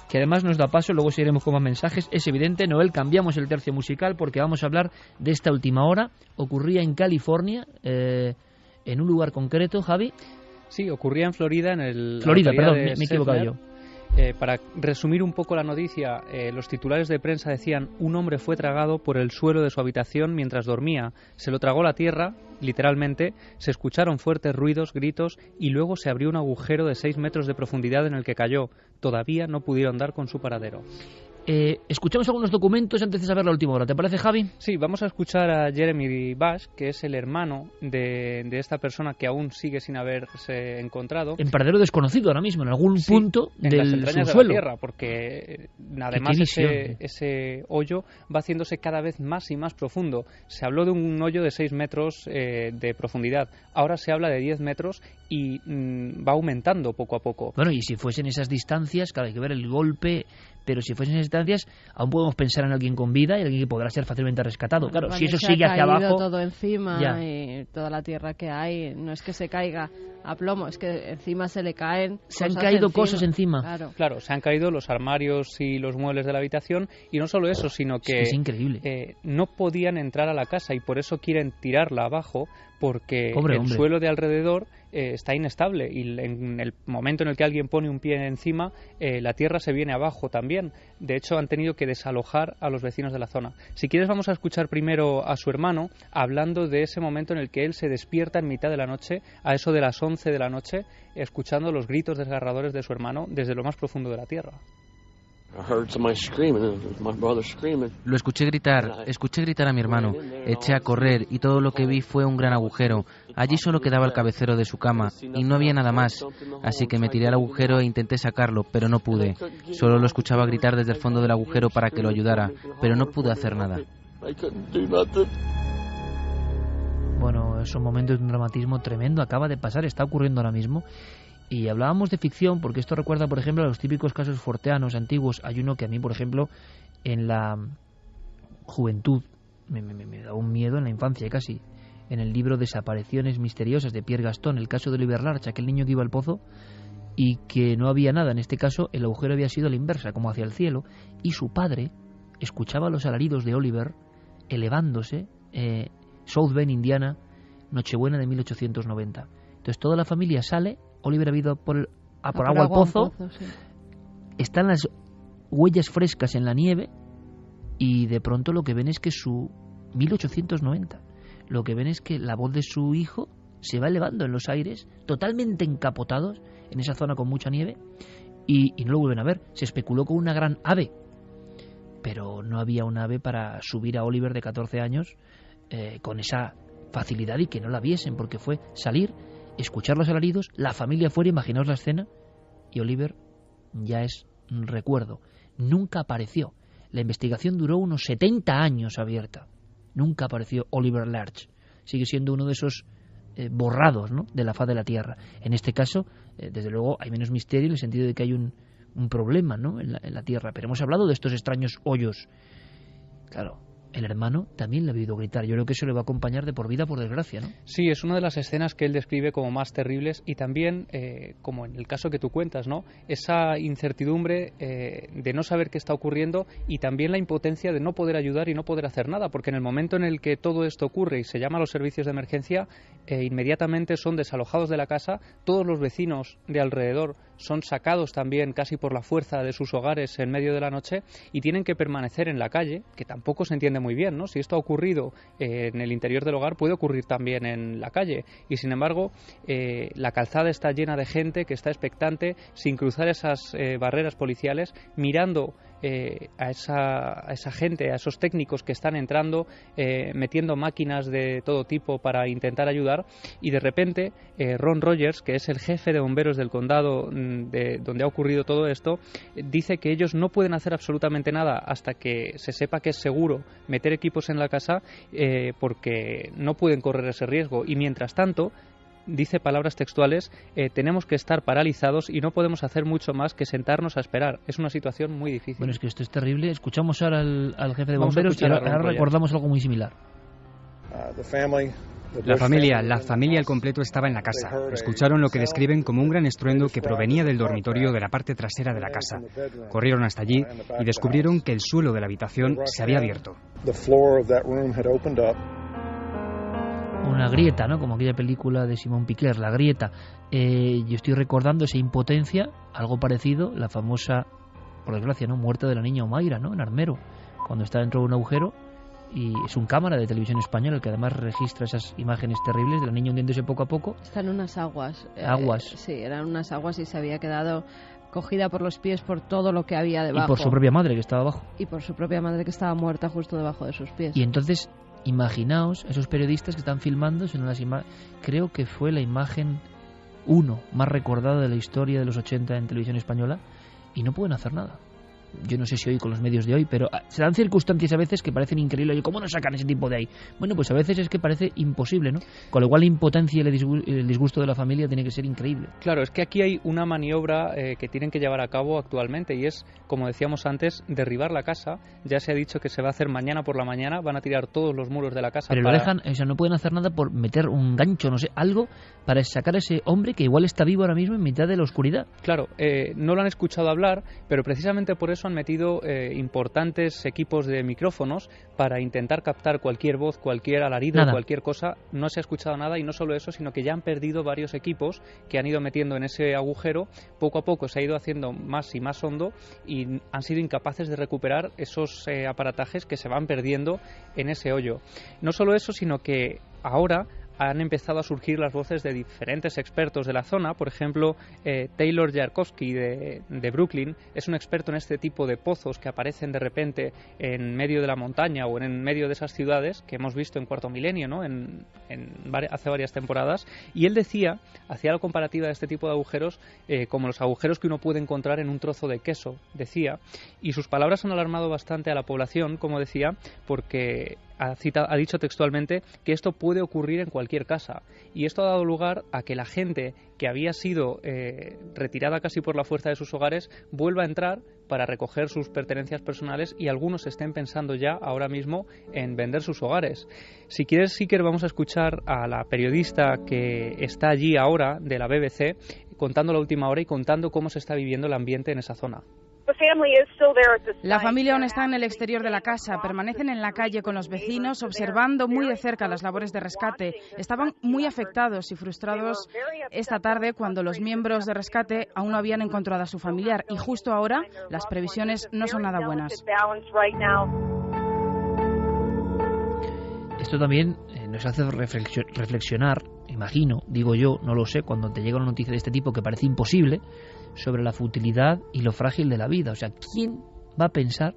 que además nos da paso, luego seguiremos con más mensajes. Es evidente, Noel, cambiamos el tercio musical porque vamos a hablar de esta última hora. Ocurría en California, en un lugar concreto, Javi. Sí, ocurría en Florida, en el... Florida, perdón, me he equivocado yo. Para resumir un poco la noticia, los titulares de prensa decían: un hombre fue tragado por el suelo de su habitación mientras dormía. Se lo tragó la tierra, literalmente. Se escucharon fuertes ruidos, gritos, y luego se abrió un agujero de 6 metros de profundidad en el que cayó. Todavía no pudieron dar con su paradero. Escuchamos algunos documentos antes de saber la última hora. ¿Te parece, Javi? Sí, vamos a escuchar a Jeremy Bash, que es el hermano de esta persona que aún sigue sin haberse encontrado. En paradero desconocido ahora mismo, en algún punto en las del entrañas subsuelo. de la tierra, porque además ese hoyo va haciéndose cada vez más y más profundo. Se habló de un hoyo de 6 metros de profundidad. Ahora se habla de 10 metros y va aumentando poco a poco. Bueno, y si fuesen esas distancias, claro, hay que ver el golpe, pero si fuesen esas distancias, aún podemos pensar en alguien con vida y alguien que podrá ser fácilmente rescatado. Claro, si eso sigue hacia abajo... todo encima y toda la tierra que hay, no es que se caiga a plomo, es que encima se le caen se han caído cosas encima. Claro, se han caído los armarios y los muebles de la habitación, y no solo eso, sino que es increíble. No podían entrar a la casa y por eso quieren tirarla abajo, porque el suelo de alrededor está inestable y en el momento en el que alguien pone un pie encima, la tierra se viene abajo también. De hecho, han tenido que desalojar a los vecinos de la zona. Si quieres, vamos a escuchar primero a su hermano hablando de ese momento en el que él se despierta en mitad de la noche, a eso de las 11 de la noche, escuchando los gritos desgarradores de su hermano desde lo más profundo de la tierra. Lo escuché gritar a mi hermano. Eché a correr y todo lo que vi fue un gran agujero. Allí solo quedaba el cabecero de su cama y no había nada más. Así que me tiré al agujero e intenté sacarlo, pero no pude. Solo lo escuchaba gritar desde el fondo del agujero para que lo ayudara, pero no pude hacer nada. Bueno, son momentos de un dramatismo tremendo. Acaba de pasar, está ocurriendo ahora mismo. Y hablábamos de ficción porque esto recuerda, por ejemplo, a los típicos casos forteanos antiguos. Hay uno que a mí, por ejemplo, en la juventud me da un miedo, en la infancia casi, en el libro Desapariciones misteriosas de Pierre Gaston, el caso de Oliver Larch, aquel niño que iba al pozo y que no había nada. En este caso el agujero había sido a la inversa, como hacia el cielo, y su padre escuchaba los alaridos de Oliver elevándose, South Bend, Indiana, Nochebuena de 1890. Entonces toda la familia sale. Oliver ha ido por agua al pozo, sí. Están las huellas frescas en la nieve y de pronto lo que ven es que 1890, lo que ven es que la voz de su hijo se va elevando en los aires, totalmente encapotados en esa zona con mucha nieve y no lo vuelven a ver. Se especuló con una gran ave, pero no había un ave para subir a Oliver de 14 años con esa facilidad y que no la viesen, porque fue salir, escuchar los alaridos, la familia fuera, imaginaos la escena, y Oliver ya es un recuerdo. Nunca apareció. La investigación duró unos 70 años abierta. Nunca apareció Oliver Larch. Sigue siendo uno de esos borrados, ¿no?, de la faz de la Tierra. En este caso, desde luego, hay menos misterio en el sentido de que hay un problema, ¿no?, en la Tierra. Pero hemos hablado de estos extraños hoyos. Claro, el hermano también le ha oído gritar. Yo creo que eso le va a acompañar de por vida, por desgracia, ¿no? Sí, es una de las escenas que él describe como más terribles y también, como en el caso que tú cuentas, ¿no?, esa incertidumbre de no saber qué está ocurriendo y también la impotencia de no poder ayudar y no poder hacer nada, porque en el momento en el que todo esto ocurre y se llama a los servicios de emergencia, inmediatamente son desalojados de la casa, todos los vecinos de alrededor son sacados también casi por la fuerza de sus hogares en medio de la noche y tienen que permanecer en la calle, que tampoco se entiende muy bien, ¿no? Si esto ha ocurrido en el interior del hogar, puede ocurrir también en la calle. Y sin embargo, la calzada está llena de gente que está expectante, sin cruzar esas barreras policiales, mirando a esa gente, a esos técnicos que están entrando, metiendo máquinas de todo tipo para intentar ayudar, y de repente Ron Rogers, que es el jefe de bomberos del condado de donde ha ocurrido todo esto, dice que ellos no pueden hacer absolutamente nada hasta que se sepa que es seguro meter equipos en la casa, porque no pueden correr ese riesgo, y mientras tanto, dice palabras textuales, tenemos que estar paralizados y no podemos hacer mucho más que sentarnos a esperar. Es una situación muy difícil. Bueno, es que esto es terrible. Escuchamos ahora al jefe de bomberos y ahora recordamos algo muy similar. La familia al completo estaba en la casa. Escucharon lo que describen como un gran estruendo que provenía del dormitorio de la parte trasera de la casa. Corrieron hasta allí y descubrieron que el suelo de la habitación se había abierto. Una grieta, ¿no?, como aquella película de Simon Piquer, La grieta. Yo estoy recordando esa impotencia, algo parecido, la famosa, por desgracia, ¿no?, muerte de la niña Omaira, ¿no?, en Armero, cuando está dentro de un agujero. Y es un cámara de televisión española el que además registra esas imágenes terribles de la niña hundiéndose poco a poco. Está en unas aguas. Aguas. Sí, eran unas aguas y se había quedado cogida por los pies por todo lo que había debajo. Y por su propia madre, que estaba abajo. Y por su propia madre, que estaba muerta justo debajo de sus pies. Y entonces, imaginaos esos periodistas que están filmando, creo que fue la imagen más recordada de la historia de los 80 en televisión española, y no pueden hacer nada. Yo no sé si hoy con los medios de hoy, pero se dan circunstancias a veces que parecen increíbles. Oye, ¿cómo no sacan ese tipo de ahí? Bueno, pues a veces es que parece imposible, ¿no? Con lo cual la impotencia y el disgusto de la familia tiene que ser increíble. Claro, es que aquí hay una maniobra que tienen que llevar a cabo actualmente, y es, como decíamos antes, derribar la casa. Ya se ha dicho que se va a hacer mañana por la mañana, van a tirar todos los muros de la casa. Pero lo dejan, o sea, no pueden hacer nada por meter un gancho, no sé, algo para sacar a ese hombre que igual está vivo ahora mismo en mitad de la oscuridad. Claro, no lo han escuchado hablar, pero precisamente por eso han metido importantes equipos de micrófonos para intentar captar cualquier voz, cualquier alarido, cualquier cosa. No se ha escuchado nada, y no solo eso, sino que ya han perdido varios equipos que han ido metiendo en ese agujero. Poco a poco se ha ido haciendo más y más hondo, y han sido incapaces de recuperar esos aparatajes que se van perdiendo en ese hoyo. No solo eso, sino que ahora han empezado a surgir las voces de diferentes expertos de la zona. Por ejemplo, Taylor Yarkowski de Brooklyn es un experto en este tipo de pozos que aparecen de repente en medio de la montaña o en medio de esas ciudades que hemos visto en Cuarto Milenio, ¿no? Hace varias temporadas, y él hacía la comparativa de este tipo de agujeros como los agujeros que uno puede encontrar en un trozo de queso, decía, y sus palabras han alarmado bastante a la población, como decía, porque ha dicho textualmente que esto puede ocurrir en cualquier casa, y esto ha dado lugar a que la gente que había sido retirada casi por la fuerza de sus hogares vuelva a entrar para recoger sus pertenencias personales, y algunos estén pensando ya ahora mismo en vender sus hogares. Si quieres, Siker, vamos a escuchar a la periodista que está allí ahora de la BBC contando la última hora y contando cómo se está viviendo el ambiente en esa zona. La familia aún está en el exterior de la casa, permanecen en la calle con los vecinos, observando muy de cerca las labores de rescate. Estaban muy afectados y frustrados esta tarde cuando los miembros de rescate aún no habían encontrado a su familiar, y justo ahora las previsiones no son nada buenas. Esto también nos hace reflexionar, imagino, digo yo, no lo sé, cuando te llega una noticia de este tipo que parece imposible, sobre la futilidad y lo frágil de la vida. O sea, ¿quién va a pensar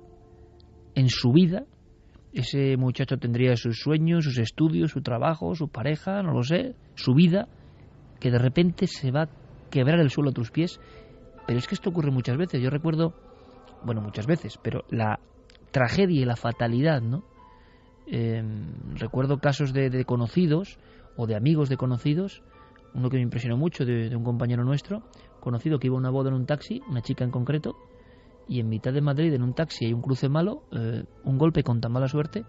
en su vida? Ese muchacho tendría sus sueños, sus estudios, su trabajo, su pareja, no lo sé, su vida, que de repente se va a quebrar el suelo a tus pies. Pero es que esto ocurre muchas veces. Yo recuerdo, bueno, muchas veces, pero la tragedia y la fatalidad, ¿no? Recuerdo casos de conocidos o de amigos de conocidos. Uno que me impresionó mucho, de un compañero nuestro conocido, que iba a una boda en un taxi, una chica en concreto, y en mitad de Madrid, en un taxi, hay un cruce malo, un golpe con tan mala suerte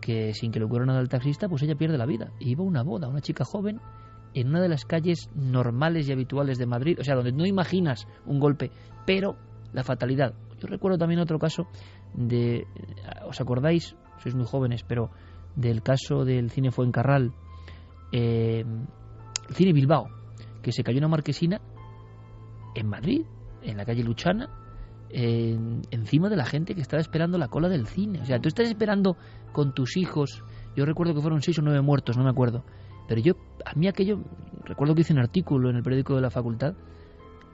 que, sin que le ocurra nada al taxista, pues ella pierde la vida. Y iba a una boda, una chica joven, en una de las calles normales y habituales de Madrid, o sea, donde no imaginas un golpe, pero la fatalidad. Yo recuerdo también otro caso ¿os acordáis? Sois muy jóvenes, pero del caso del cine Fuencarral, el cine Bilbao, que se cayó una marquesina en Madrid, en la calle Luchana, encima de la gente que estaba esperando la cola del cine. O sea, tú estás esperando con tus hijos. Yo recuerdo que fueron 6 o 9 muertos, no me acuerdo. Pero a mí aquello, recuerdo que hice un artículo en el periódico de la facultad,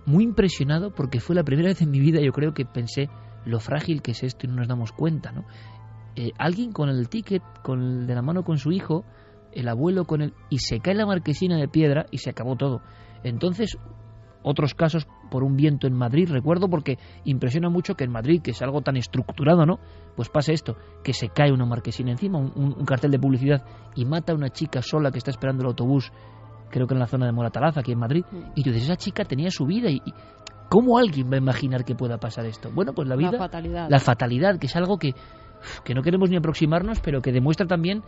muy impresionado, porque fue la primera vez en mi vida, yo creo, que pensé lo frágil que es esto y no nos damos cuenta, ¿no? Alguien con el ticket, de la mano con su hijo, el abuelo con él, y se cae la marquesina de piedra y se acabó todo. Entonces, otros casos por un viento en Madrid, recuerdo, porque impresiona mucho que en Madrid, que es algo tan estructurado, ¿no? Pues pase esto, que se cae una marquesina encima, un cartel de publicidad, y mata a una chica sola que está esperando el autobús, creo que en la zona de Moratalaza, aquí en Madrid, y tú dices, esa chica tenía su vida, y ¿cómo alguien va a imaginar que pueda pasar esto? Bueno, pues la vida, la fatalidad, que es algo que no queremos ni aproximarnos, pero que demuestra también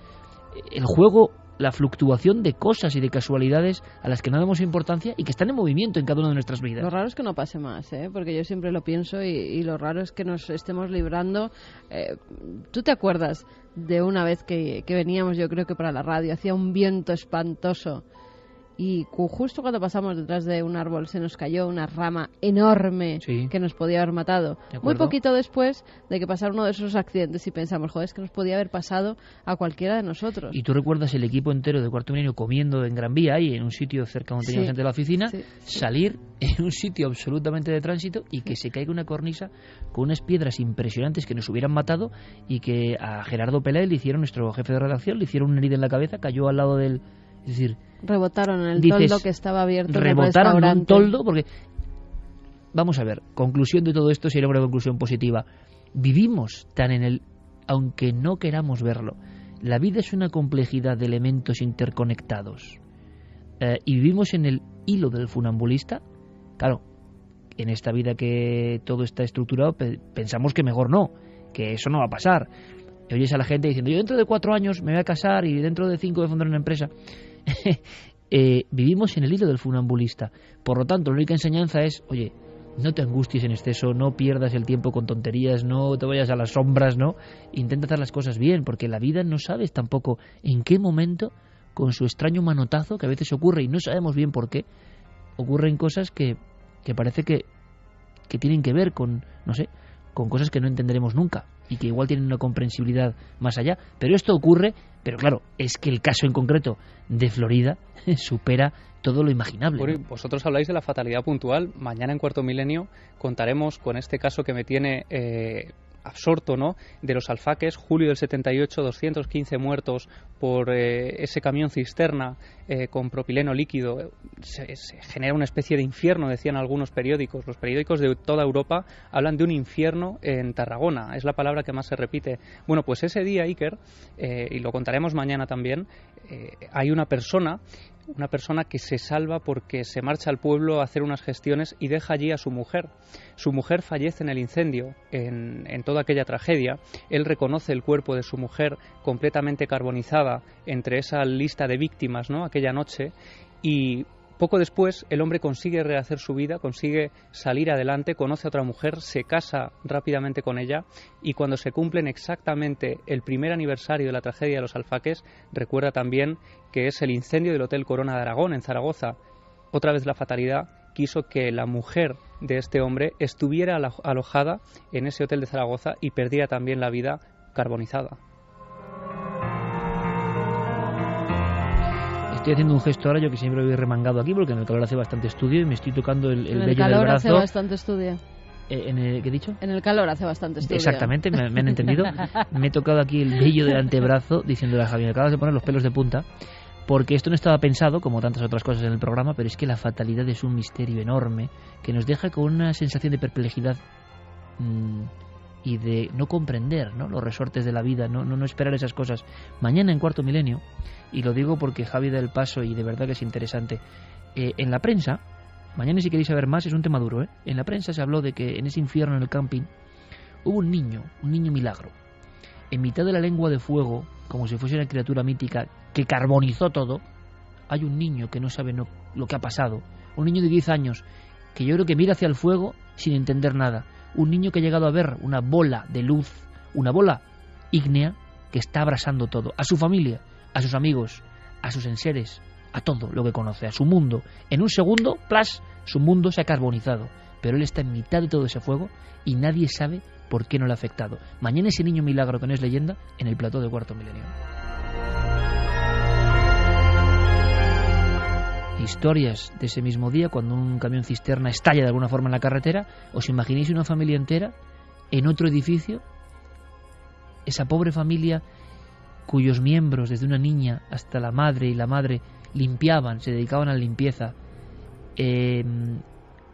el juego, la fluctuación de cosas y de casualidades a las que no damos importancia y que están en movimiento en cada una de nuestras vidas. Lo raro es que no pase más, porque yo siempre lo pienso, y lo raro es que nos estemos librando. ¿Tú te acuerdas de una vez que veníamos, yo creo que para la radio, hacía un viento espantoso y justo cuando pasamos detrás de un árbol se nos cayó una rama enorme que nos podía haber matado. Muy poquito después de que pasara uno de esos accidentes y pensamos, joder, es que nos podía haber pasado a cualquiera de nosotros. Y tú recuerdas el equipo entero de Cuarto Milenio comiendo en Gran Vía, ahí en un sitio cerca donde teníamos gente de la oficina, salir en un sitio absolutamente de tránsito y que se caiga una cornisa con unas piedras impresionantes que nos hubieran matado y que a Gerardo Pelé le hicieron, nuestro jefe de redacción, le hicieron una herida en la cabeza, cayó al lado del... Es decir, rebotaron en el toldo que estaba abierto. Rebotaron en un toldo porque... Vamos a ver, conclusión de todo esto, si era una conclusión positiva. Vivimos tan en el... Aunque no queramos verlo. La vida es una complejidad de elementos interconectados. Y vivimos en el hilo del funambulista. Claro, en esta vida que todo está estructurado, pensamos que mejor no, que eso no va a pasar. Y oyes a la gente diciendo, yo dentro de 4 años me voy a casar y dentro de 5 voy a fundar una empresa. Vivimos en el hilo del funambulista. Por lo tanto, la única enseñanza es, oye, no te angusties en exceso, no pierdas el tiempo con tonterías, no te vayas a las sombras, ¿no? Intenta hacer las cosas bien, porque la vida no sabes tampoco en qué momento, con su extraño manotazo, que a veces ocurre y no sabemos bien por qué, ocurren cosas que parece que tienen que ver con, no sé, con cosas que no entenderemos nunca y que igual tienen una comprensibilidad más allá. Pero esto ocurre, pero claro, es que el caso en concreto de Florida supera todo lo imaginable. Vosotros habláis de la fatalidad puntual. Mañana en Cuarto Milenio contaremos con este caso que me tiene absorto, ¿no? De los Alfaques, julio del 78, 215 muertos por ese camión cisterna con propileno líquido. Se genera una especie de infierno, decían algunos periódicos. Los periódicos de toda Europa hablan de un infierno en Tarragona, es la palabra que más se repite. Bueno, pues ese día, Iker, y lo contaremos mañana también, hay una persona que se salva porque se marcha al pueblo a hacer unas gestiones y deja allí a su mujer. Su mujer fallece en el incendio, en toda aquella tragedia. Él reconoce el cuerpo de su mujer completamente carbonizada entre esa lista de víctimas, ¿no?, aquella noche, y poco después el hombre consigue rehacer su vida, consigue salir adelante, conoce a otra mujer, se casa rápidamente con ella y cuando se cumplen exactamente el primer aniversario de la tragedia de los Alfaques, recuerda también que es el incendio del Hotel Corona de Aragón en Zaragoza. Otra vez la fatalidad quiso que la mujer de este hombre estuviera alojada en ese hotel de Zaragoza y perdiera también la vida carbonizada. Estoy haciendo un gesto ahora, yo que siempre lo he remangado aquí, porque en el calor hace bastante estudio y me estoy tocando el vello del brazo. En el calor hace bastante estudio. ¿Qué he dicho? En el calor hace bastante estudio. Exactamente, me han entendido. Me he tocado aquí el vello del antebrazo diciéndole a Javier, acabas de poner los pelos de punta, porque esto no estaba pensado, como tantas otras cosas en el programa, pero es que la fatalidad es un misterio enorme que nos deja con una sensación de perplejidad y de no comprender, ¿no?, los resortes de la vida, no esperar esas cosas. Mañana en Cuarto Milenio, y lo digo porque Javi da el paso y de verdad que es interesante, en la prensa, mañana si queréis saber más, es un tema duro, en la prensa se habló de que en ese infierno en el camping hubo un niño milagro, en mitad de la lengua de fuego, como si fuese una criatura mítica que carbonizó todo. Hay un niño que no sabe lo que ha pasado, un niño de 10 años que yo creo que mira hacia el fuego sin entender nada, un niño que ha llegado a ver una bola de luz, una bola ígnea que está abrasando todo, a su familia, a sus amigos, a sus enseres, a todo lo que conoce, a su mundo. En un segundo, ¡plas!, su mundo se ha carbonizado, pero él está en mitad de todo ese fuego y nadie sabe por qué no le ha afectado. Mañana ese niño milagro que no es leyenda en el plató de Cuarto Milenio. Historias de ese mismo día, cuando un camión cisterna estalla de alguna forma en la carretera. ¿Os imagináis una familia entera en otro edificio? Esa pobre familia cuyos miembros, desde una niña hasta la madre y la madre, limpiaban, se dedicaban a la limpieza.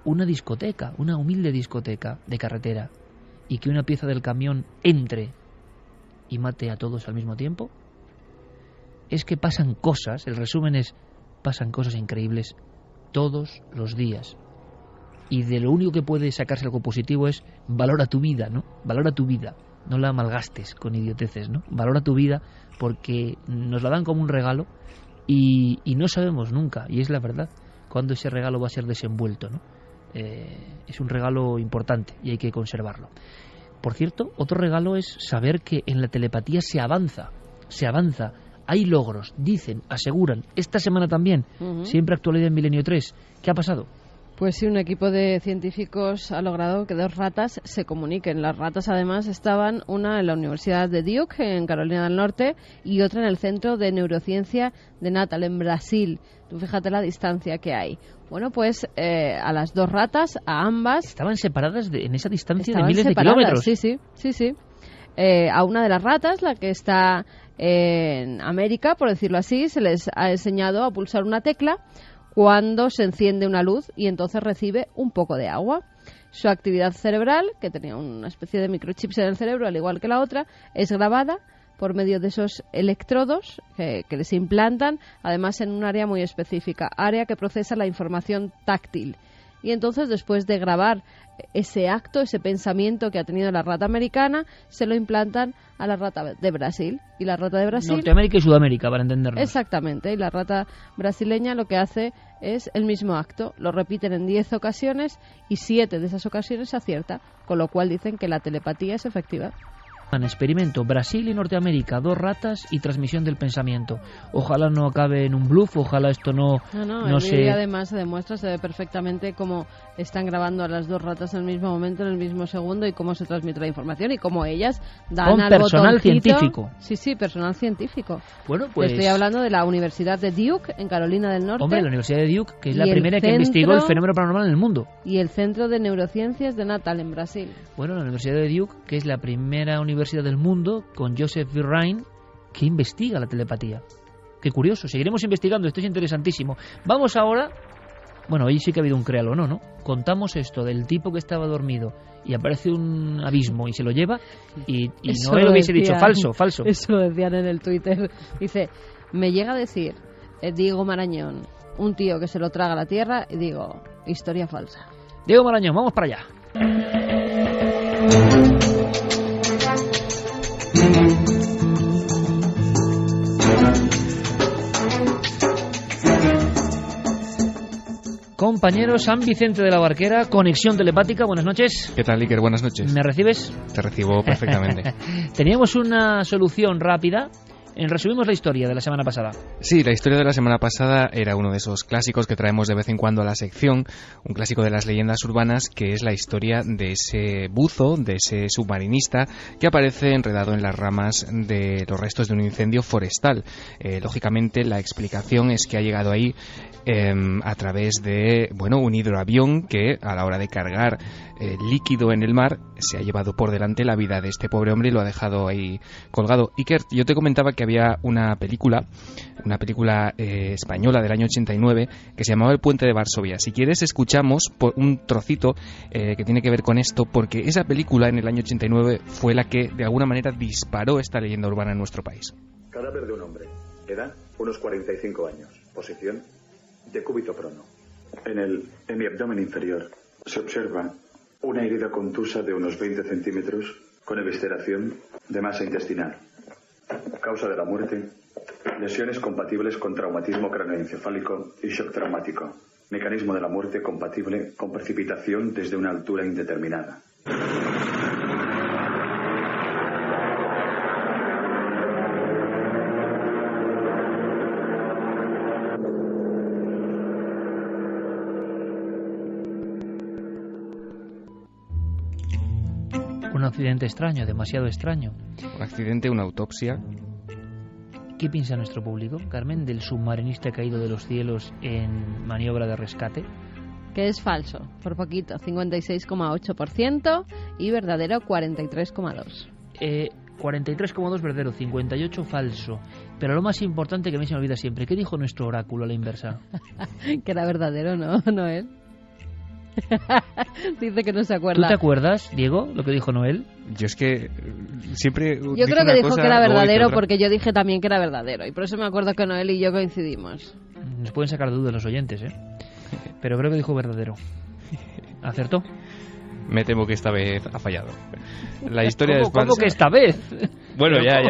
Una discoteca, una humilde discoteca de carretera, y que una pieza del camión entre y mate a todos al mismo tiempo. Es que pasan cosas, el resumen es: pasan cosas increíbles todos los días. Y de lo único que puede sacarse algo positivo es valora tu vida, ¿no? Valora tu vida. No la malgastes con idioteces, ¿no? Valora tu vida porque nos la dan como un regalo y no sabemos nunca, y es la verdad, cuándo ese regalo va a ser desenvuelto, ¿no? Es un regalo importante y hay que conservarlo. Por cierto, otro regalo es saber que en la telepatía se avanza hay logros, dicen, aseguran, esta semana también, siempre actualidad en Milenio 3. ¿Qué ha pasado? Pues sí, un equipo de científicos ha logrado que 2 ratas se comuniquen. Las ratas, además, estaban una en la Universidad de Duke, en Carolina del Norte, y otra en el Centro de Neurociencia de Natal, en Brasil. Tú fíjate la distancia que hay. Bueno, pues a las 2 ratas, a ambas... Estaban separadas en esa distancia de miles de kilómetros. Sí. A una de las ratas, la que está en América, por decirlo así, se les ha enseñado a pulsar una tecla cuando se enciende una luz y entonces recibe un poco de agua. Su actividad cerebral, que tenía una especie de microchips en el cerebro, al igual que la otra, es grabada por medio de esos electrodos que les implantan, además en un área muy específica, área que procesa la información táctil. Y entonces, después de grabar ese acto, ese pensamiento que ha tenido la rata americana, se lo implantan a la rata de Brasil. Y la rata de Brasil... Norteamérica y Sudamérica, para entendernos. Exactamente. Y la rata brasileña lo que hace es el mismo acto. Lo repiten en 10 ocasiones y 7 de esas ocasiones acierta, con lo cual dicen que la telepatía es efectiva. Experimento Brasil y Norteamérica, 2 ratas y transmisión del pensamiento. Ojalá no acabe en un bluff, ojalá esto no el vídeo además se demuestra, se ve perfectamente cómo están grabando a las 2 ratas en el mismo momento, en el mismo segundo, y cómo se transmite la información y cómo ellas dan con al personal botoncito. Científico. Sí, personal científico. Bueno, pues estoy hablando de la Universidad de Duke, en Carolina del Norte. Hombre, la Universidad de Duke, que es la primera que investigó el fenómeno paranormal en el mundo. Y el Centro de Neurociencias de Natal, en Brasil. Bueno, la Universidad de Duke, que es la primera universidad del mundo con Joseph Virine, que investiga la telepatía. Qué curioso, seguiremos investigando, esto es interesantísimo. Vamos ahora, bueno, hoy sí que ha habido un créalo, ¿no? Contamos esto del tipo que estaba dormido y aparece un abismo y se lo lleva y no lo hubiese dicho falso. Eso lo decían en el Twitter. Dice, me llega a decir Diego Marañón, un tío que se lo traga a la tierra, y digo, historia falsa. Diego Marañón, vamos para allá. Compañero San Vicente de la Barquera, conexión telepática, buenas noches. ¿Qué tal, Iker? Buenas noches. ¿Me recibes? Te recibo perfectamente. Teníamos una solución rápida. Resumimos la historia de la semana pasada. Sí, la historia de la semana pasada era uno de esos clásicos que traemos de vez en cuando a la sección, un clásico de las leyendas urbanas, que es la historia de ese buzo, de ese submarinista que aparece enredado en las ramas de los restos de un incendio forestal. Lógicamente, la explicación es que ha llegado ahí a través de un hidroavión que, a la hora de cargar líquido en el mar, se ha llevado por delante la vida de este pobre hombre y lo ha dejado ahí colgado. Iker, yo te comentaba que había una película española del año 89 que se llamaba El Puente de Varsovia. Si quieres, escuchamos un trocito que tiene que ver con esto, porque esa película en el año 89 fue la que de alguna manera disparó esta leyenda urbana en nuestro país. Cadáver de un hombre. Edad, unos 45 años. Posición, decúbito prono. En mi abdomen inferior se observa una herida contusa de unos 20 centímetros con evisceración de masa intestinal. Causa de la muerte, lesiones compatibles con traumatismo cráneoencefálico y shock traumático. Mecanismo de la muerte compatible con precipitación desde una altura indeterminada. Un accidente extraño, demasiado extraño. Un accidente, una autopsia. ¿Qué piensa nuestro público, Carmen, del submarinista caído de los cielos en maniobra de rescate? Que es falso, por poquito, 56,8%, y verdadero 43,2%. 43,2 verdadero, 58 falso. Pero lo más importante que a mí se me olvida siempre, ¿qué dijo nuestro oráculo a la inversa? Que era verdadero, ¿no, Noel? Dice que no se acuerda. ¿Tú te acuerdas, Diego, lo que dijo Noel? Yo es que siempre... Yo creo que dijo que era verdadero porque yo dije también que era verdadero. Y por eso me acuerdo que Noel y yo coincidimos. Nos pueden sacar dudas los oyentes, pero creo que dijo verdadero. ¿Acertó? Me temo que esta vez ha fallado. La historia es falsa. ¿Cómo que esta vez? Bueno, ya.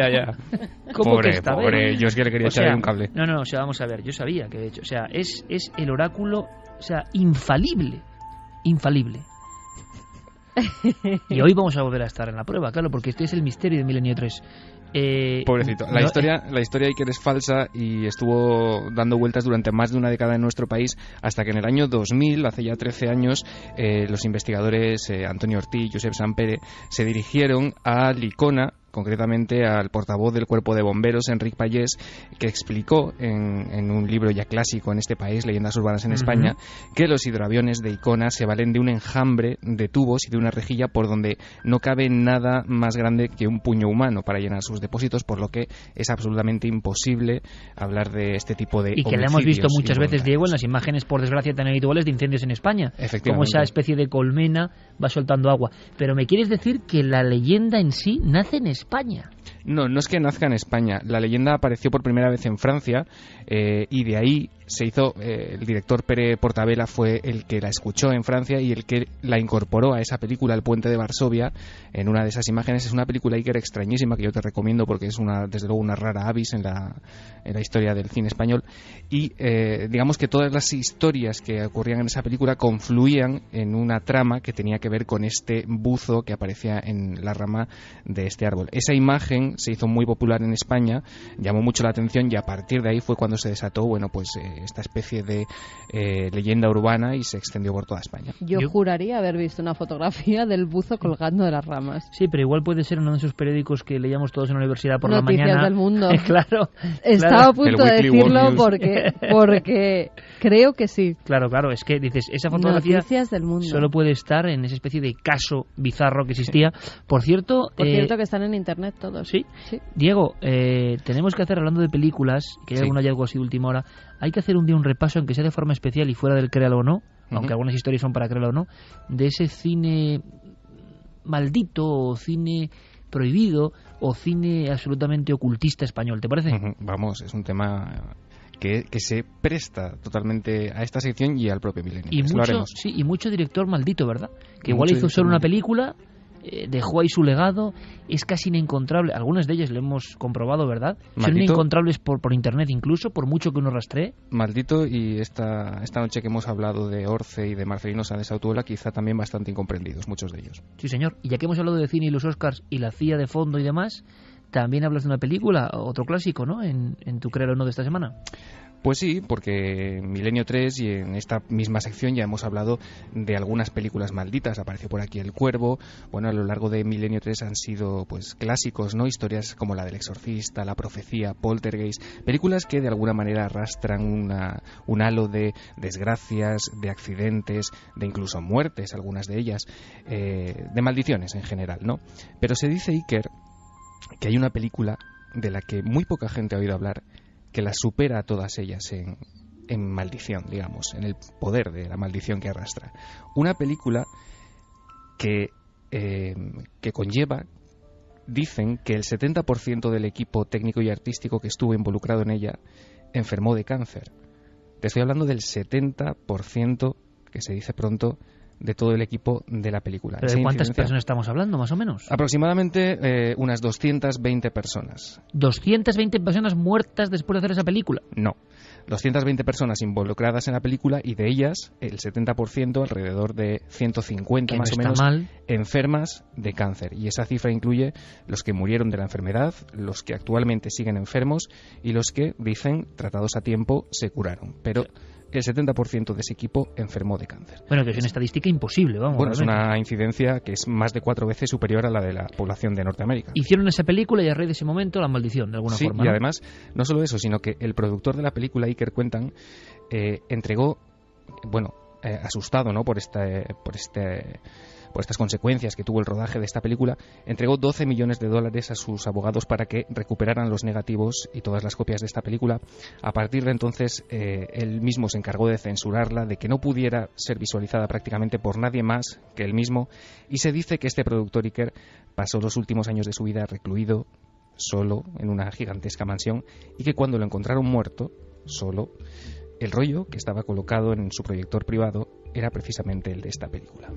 ¿Cómo que esta vez? Yo es que le quería echar un cable. No, o sea, vamos a ver. Yo sabía que de hecho, o sea, es el oráculo, o sea, infalible. Y hoy vamos a volver a estar en la prueba, claro, porque este es el misterio de Milenio 3. Pobrecito. La historia de Iker es falsa y estuvo dando vueltas durante más de una década en nuestro país, hasta que en el año 2000, hace ya 13 años, los investigadores Antonio Ortiz y Josep Sampere se dirigieron a Licona, concretamente al portavoz del Cuerpo de Bomberos, Enric Pallés, que explicó en un libro ya clásico en este país, Leyendas Urbanas en España, que los hidroaviones de Icona se valen de un enjambre de tubos y de una rejilla por donde no cabe nada más grande que un puño humano para llenar sus depósitos, por lo que es absolutamente imposible hablar de este tipo de y que lo hemos visto muchas veces, Diego, en las imágenes, por desgracia, tan habituales de incendios en España, como esa especie de colmena va soltando agua. Pero me quieres decir que la leyenda en sí nace en España. No es que nazca en España. La leyenda apareció por primera vez en Francia y de ahí se hizo, el director Pere Portabella fue el que la escuchó en Francia y el que la incorporó a esa película, El Puente de Varsovia, en una de esesas imágenes. Es una película Iker extrañísima que yo te recomiendo porque es desde luego una rara avis en la historia del cine español, y digamos que todas las historias que ocurrían en esa película confluían en una trama que tenía que ver con este buzo que aparecía en la rama de este árbol. Esa imagen se hizo muy popular en España, llamó mucho la atención y a partir de ahí fue cuando se desató esta especie de leyenda urbana y se extendió por toda España. Yo juraría haber visto una fotografía del buzo colgando de las ramas. Sí, pero igual puede ser uno de esos periódicos que leíamos todos en la universidad por Noticias la mañana. Del Mundo. Claro. Estaba a punto de decirlo porque creo que sí. Claro, es que dices, esa fotografía Noticias del Mundo. Solo puede estar en esa especie de caso bizarro que existía. Por cierto, que están en internet todos. Sí. Diego, tenemos que hacer, hablando de películas, que hay algún hallazgo así de última hora, hay que hacer un día un repaso, aunque sea de forma especial y fuera del créalo o no, aunque algunas historias son para créalo o no, de ese cine maldito o cine prohibido o cine absolutamente ocultista español, ¿te parece? Vamos, es un tema que se presta totalmente a esta sección y al propio Milenio. Y mucho director maldito, ¿verdad? Que igual hizo solo una película, dejó ahí su legado, es casi inencontrable. Algunas de ellas lo hemos comprobado, ¿verdad? Maldito, son inencontrables por internet incluso, por mucho que uno rastree. Maldito, y esta noche que hemos hablado de Orce y de Marcelino Sáenz Autuola, quizá también bastante incomprendidos, muchos de ellos. Sí, señor. Y ya que hemos hablado de cine y los Oscars y la CIA de fondo y demás, también hablas de una película, otro clásico, ¿no? En tu Créelo o no de esta semana. Pues sí, porque Milenio 3 y en esta misma sección ya hemos hablado de algunas películas malditas. Apareció por aquí El Cuervo. Bueno, a lo largo de Milenio 3 han sido pues clásicos, ¿no? Historias como la del Exorcista, La Profecía, Poltergeist, películas que de alguna manera arrastran un halo de desgracias, de accidentes, de incluso muertes, algunas de ellas, de maldiciones en general, ¿no? Pero se dice, Iker, que hay una película de la que muy poca gente ha oído hablar, que las supera a todas ellas en maldición, digamos, en el poder de la maldición que arrastra. Una película que conlleva, dicen, que el 70% del equipo técnico y artístico que estuvo involucrado en ella enfermó de cáncer. Te estoy hablando del 70%, que se dice pronto, de todo el equipo de la película. ¿Pero de cuántas personas estamos hablando, más o menos? Aproximadamente unas 220 personas. ¿220 personas muertas después de hacer esa película? No. 220 personas involucradas en la película y de ellas el 70%, alrededor de 150 más o menos, enfermas de cáncer. Y esa cifra incluye los que murieron de la enfermedad, los que actualmente siguen enfermos y los que, dicen, tratados a tiempo, se curaron. Pero el 70% de ese equipo enfermó de cáncer. Bueno, que es una estadística imposible, vamos. Bueno, es una incidencia que es más de 4 veces superior a la de la población de Norteamérica. Hicieron esa película y a raíz de ese momento la maldición, de alguna forma. Sí, y además, no solo eso, sino que el productor de la película, Iker cuentan, entregó, asustado, ¿no?, por estas consecuencias que tuvo el rodaje de esta película, entregó $12 millones a sus abogados para que recuperaran los negativos y todas las copias de esta película. A partir de entonces, él mismo se encargó de censurarla, de que no pudiera ser visualizada prácticamente por nadie más que él mismo, y se dice que este productor, Iker, pasó los últimos años de su vida recluido, solo, en una gigantesca mansión, y que cuando lo encontraron muerto, solo, el rollo que estaba colocado en su proyector privado era precisamente el de esta película.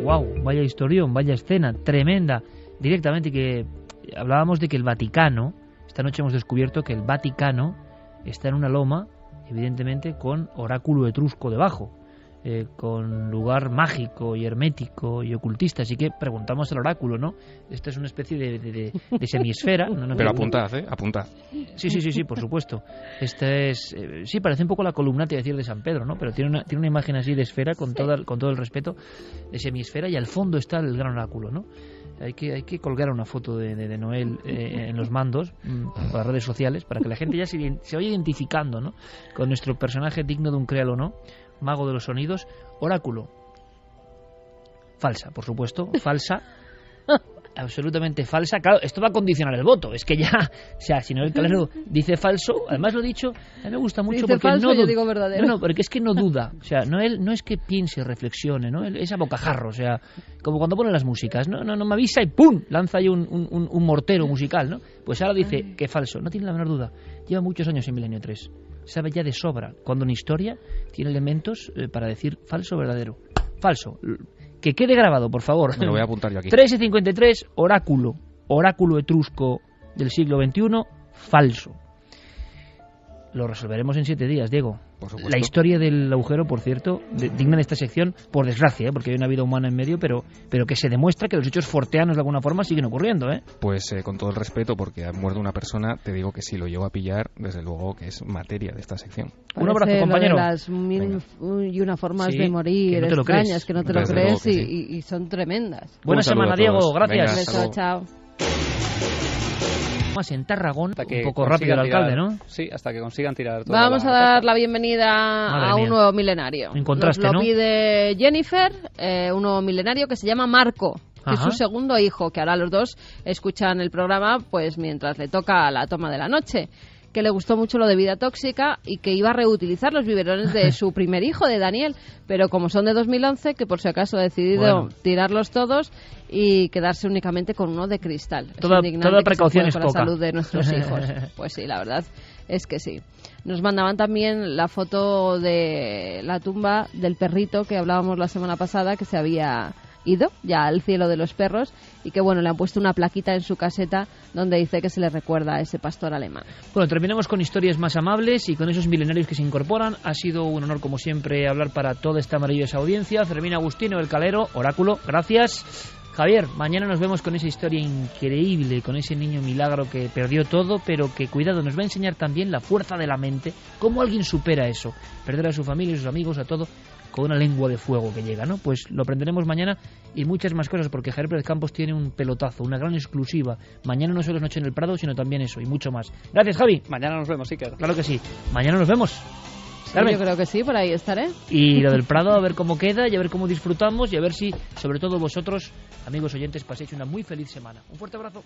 Wow, vaya historión, vaya escena, tremenda. Directamente, que hablábamos de que el Vaticano, esta noche hemos descubierto que el Vaticano está en una loma, evidentemente con oráculo etrusco debajo. con lugar mágico y hermético y ocultista. Así que preguntamos al oráculo, ¿no? Esta es una especie de semiesfera. No, pero apuntad, apuntad. Sí, por supuesto. Esta es... sí, parece un poco la columna, te iba a decir, de San Pedro, ¿no? Pero tiene una imagen así de esfera, con todo el respeto, de semiesfera, y al fondo está el gran oráculo, ¿no? Hay que colgar una foto de Noel en los mandos, por las redes sociales, para que la gente ya se vaya identificando, ¿no? Con nuestro personaje digno de un créalo o no, mago de los sonidos. Oráculo. Falsa, por supuesto, falsa. Absolutamente falsa. Claro, esto va a condicionar el voto. Es que ya, o sea, si Noel Calero dice falso, además lo he dicho, a mí me gusta mucho dice porque falso, yo digo verdadero. No, porque es que no duda. O sea, Noel no es que piense, reflexione, ¿no? Él es a bocajarro, o sea, como cuando pone las músicas, no me avisa y ¡pum! Lanza ahí un mortero musical, ¿no? Pues ahora dice que falso, no tiene la menor duda. Lleva muchos años en Milenio 3. Sabe ya de sobra cuando una historia tiene elementos para decir falso o verdadero. Falso. Que quede grabado, por favor. Me lo voy a apuntar yo aquí. 1353, oráculo etrusco del siglo XXI, falso. Lo resolveremos en 7 días, Diego. Por supuesto. La historia del agujero, por cierto, digna de esta sección, por desgracia, porque hay una vida humana en medio, pero que se demuestra que los hechos forteanos de alguna forma siguen ocurriendo, ¿eh? Pues con todo el respeto, porque ha muerto una persona, te digo que si lo llevo a pillar, desde luego que es materia de esta sección. Un abrazo, compañero. Las mil y una formas de morir que no extrañas, que no te lo crees, sí. y son tremendas. Buena semana, Diego. Gracias. Venga, chao. Más en Tarragón, un poco rápido el alcalde, ¿no? Sí, hasta que consigan tirar toda Vamos a dar la bienvenida a un nuevo milenario. Encontraste, Nos lo ¿no? pide Jennifer, un nuevo milenario que se llama Marco, que es su segundo hijo, que ahora los dos escuchan el programa pues mientras le toca la toma de la noche, que le gustó mucho lo de vida tóxica y que iba a reutilizar los biberones de su primer hijo, de Daniel, pero como son de 2011, que por si acaso ha decidido tirarlos todos y quedarse únicamente con uno de cristal. Toda precaución es poca. La salud de nuestros hijos. Pues sí, la verdad es que sí. Nos mandaban también la foto de la tumba del perrito que hablábamos la semana pasada, que se había ido ya al cielo de los perros, y que bueno, le han puesto una plaquita en su caseta donde dice que se le recuerda a ese pastor alemán. Bueno, terminamos con historias más amables y con esos milenarios que se incorporan. Ha sido un honor, como siempre, hablar para toda esta maravillosa audiencia. Fermín Agustino, El Calero, Oráculo, gracias. Javier, mañana nos vemos con esa historia increíble, con ese niño milagro que perdió todo, pero que, cuidado, nos va a enseñar también la fuerza de la mente, cómo alguien supera eso, perder a su familia, a sus amigos, a todo, con una lengua de fuego que llega, ¿no? Pues lo aprenderemos mañana y muchas más cosas, porque Javier Pérez Campos tiene un pelotazo, una gran exclusiva. Mañana no solo es Noche en el Prado, sino también eso y mucho más. Gracias, Javi. Mañana nos vemos, Iker. Claro que sí. Mañana nos vemos. Sí, yo creo que sí, por ahí estaré. Y lo del Prado, a ver cómo queda y a ver cómo disfrutamos y a ver si, sobre todo vosotros, amigos oyentes, paséis una muy feliz semana. Un fuerte abrazo.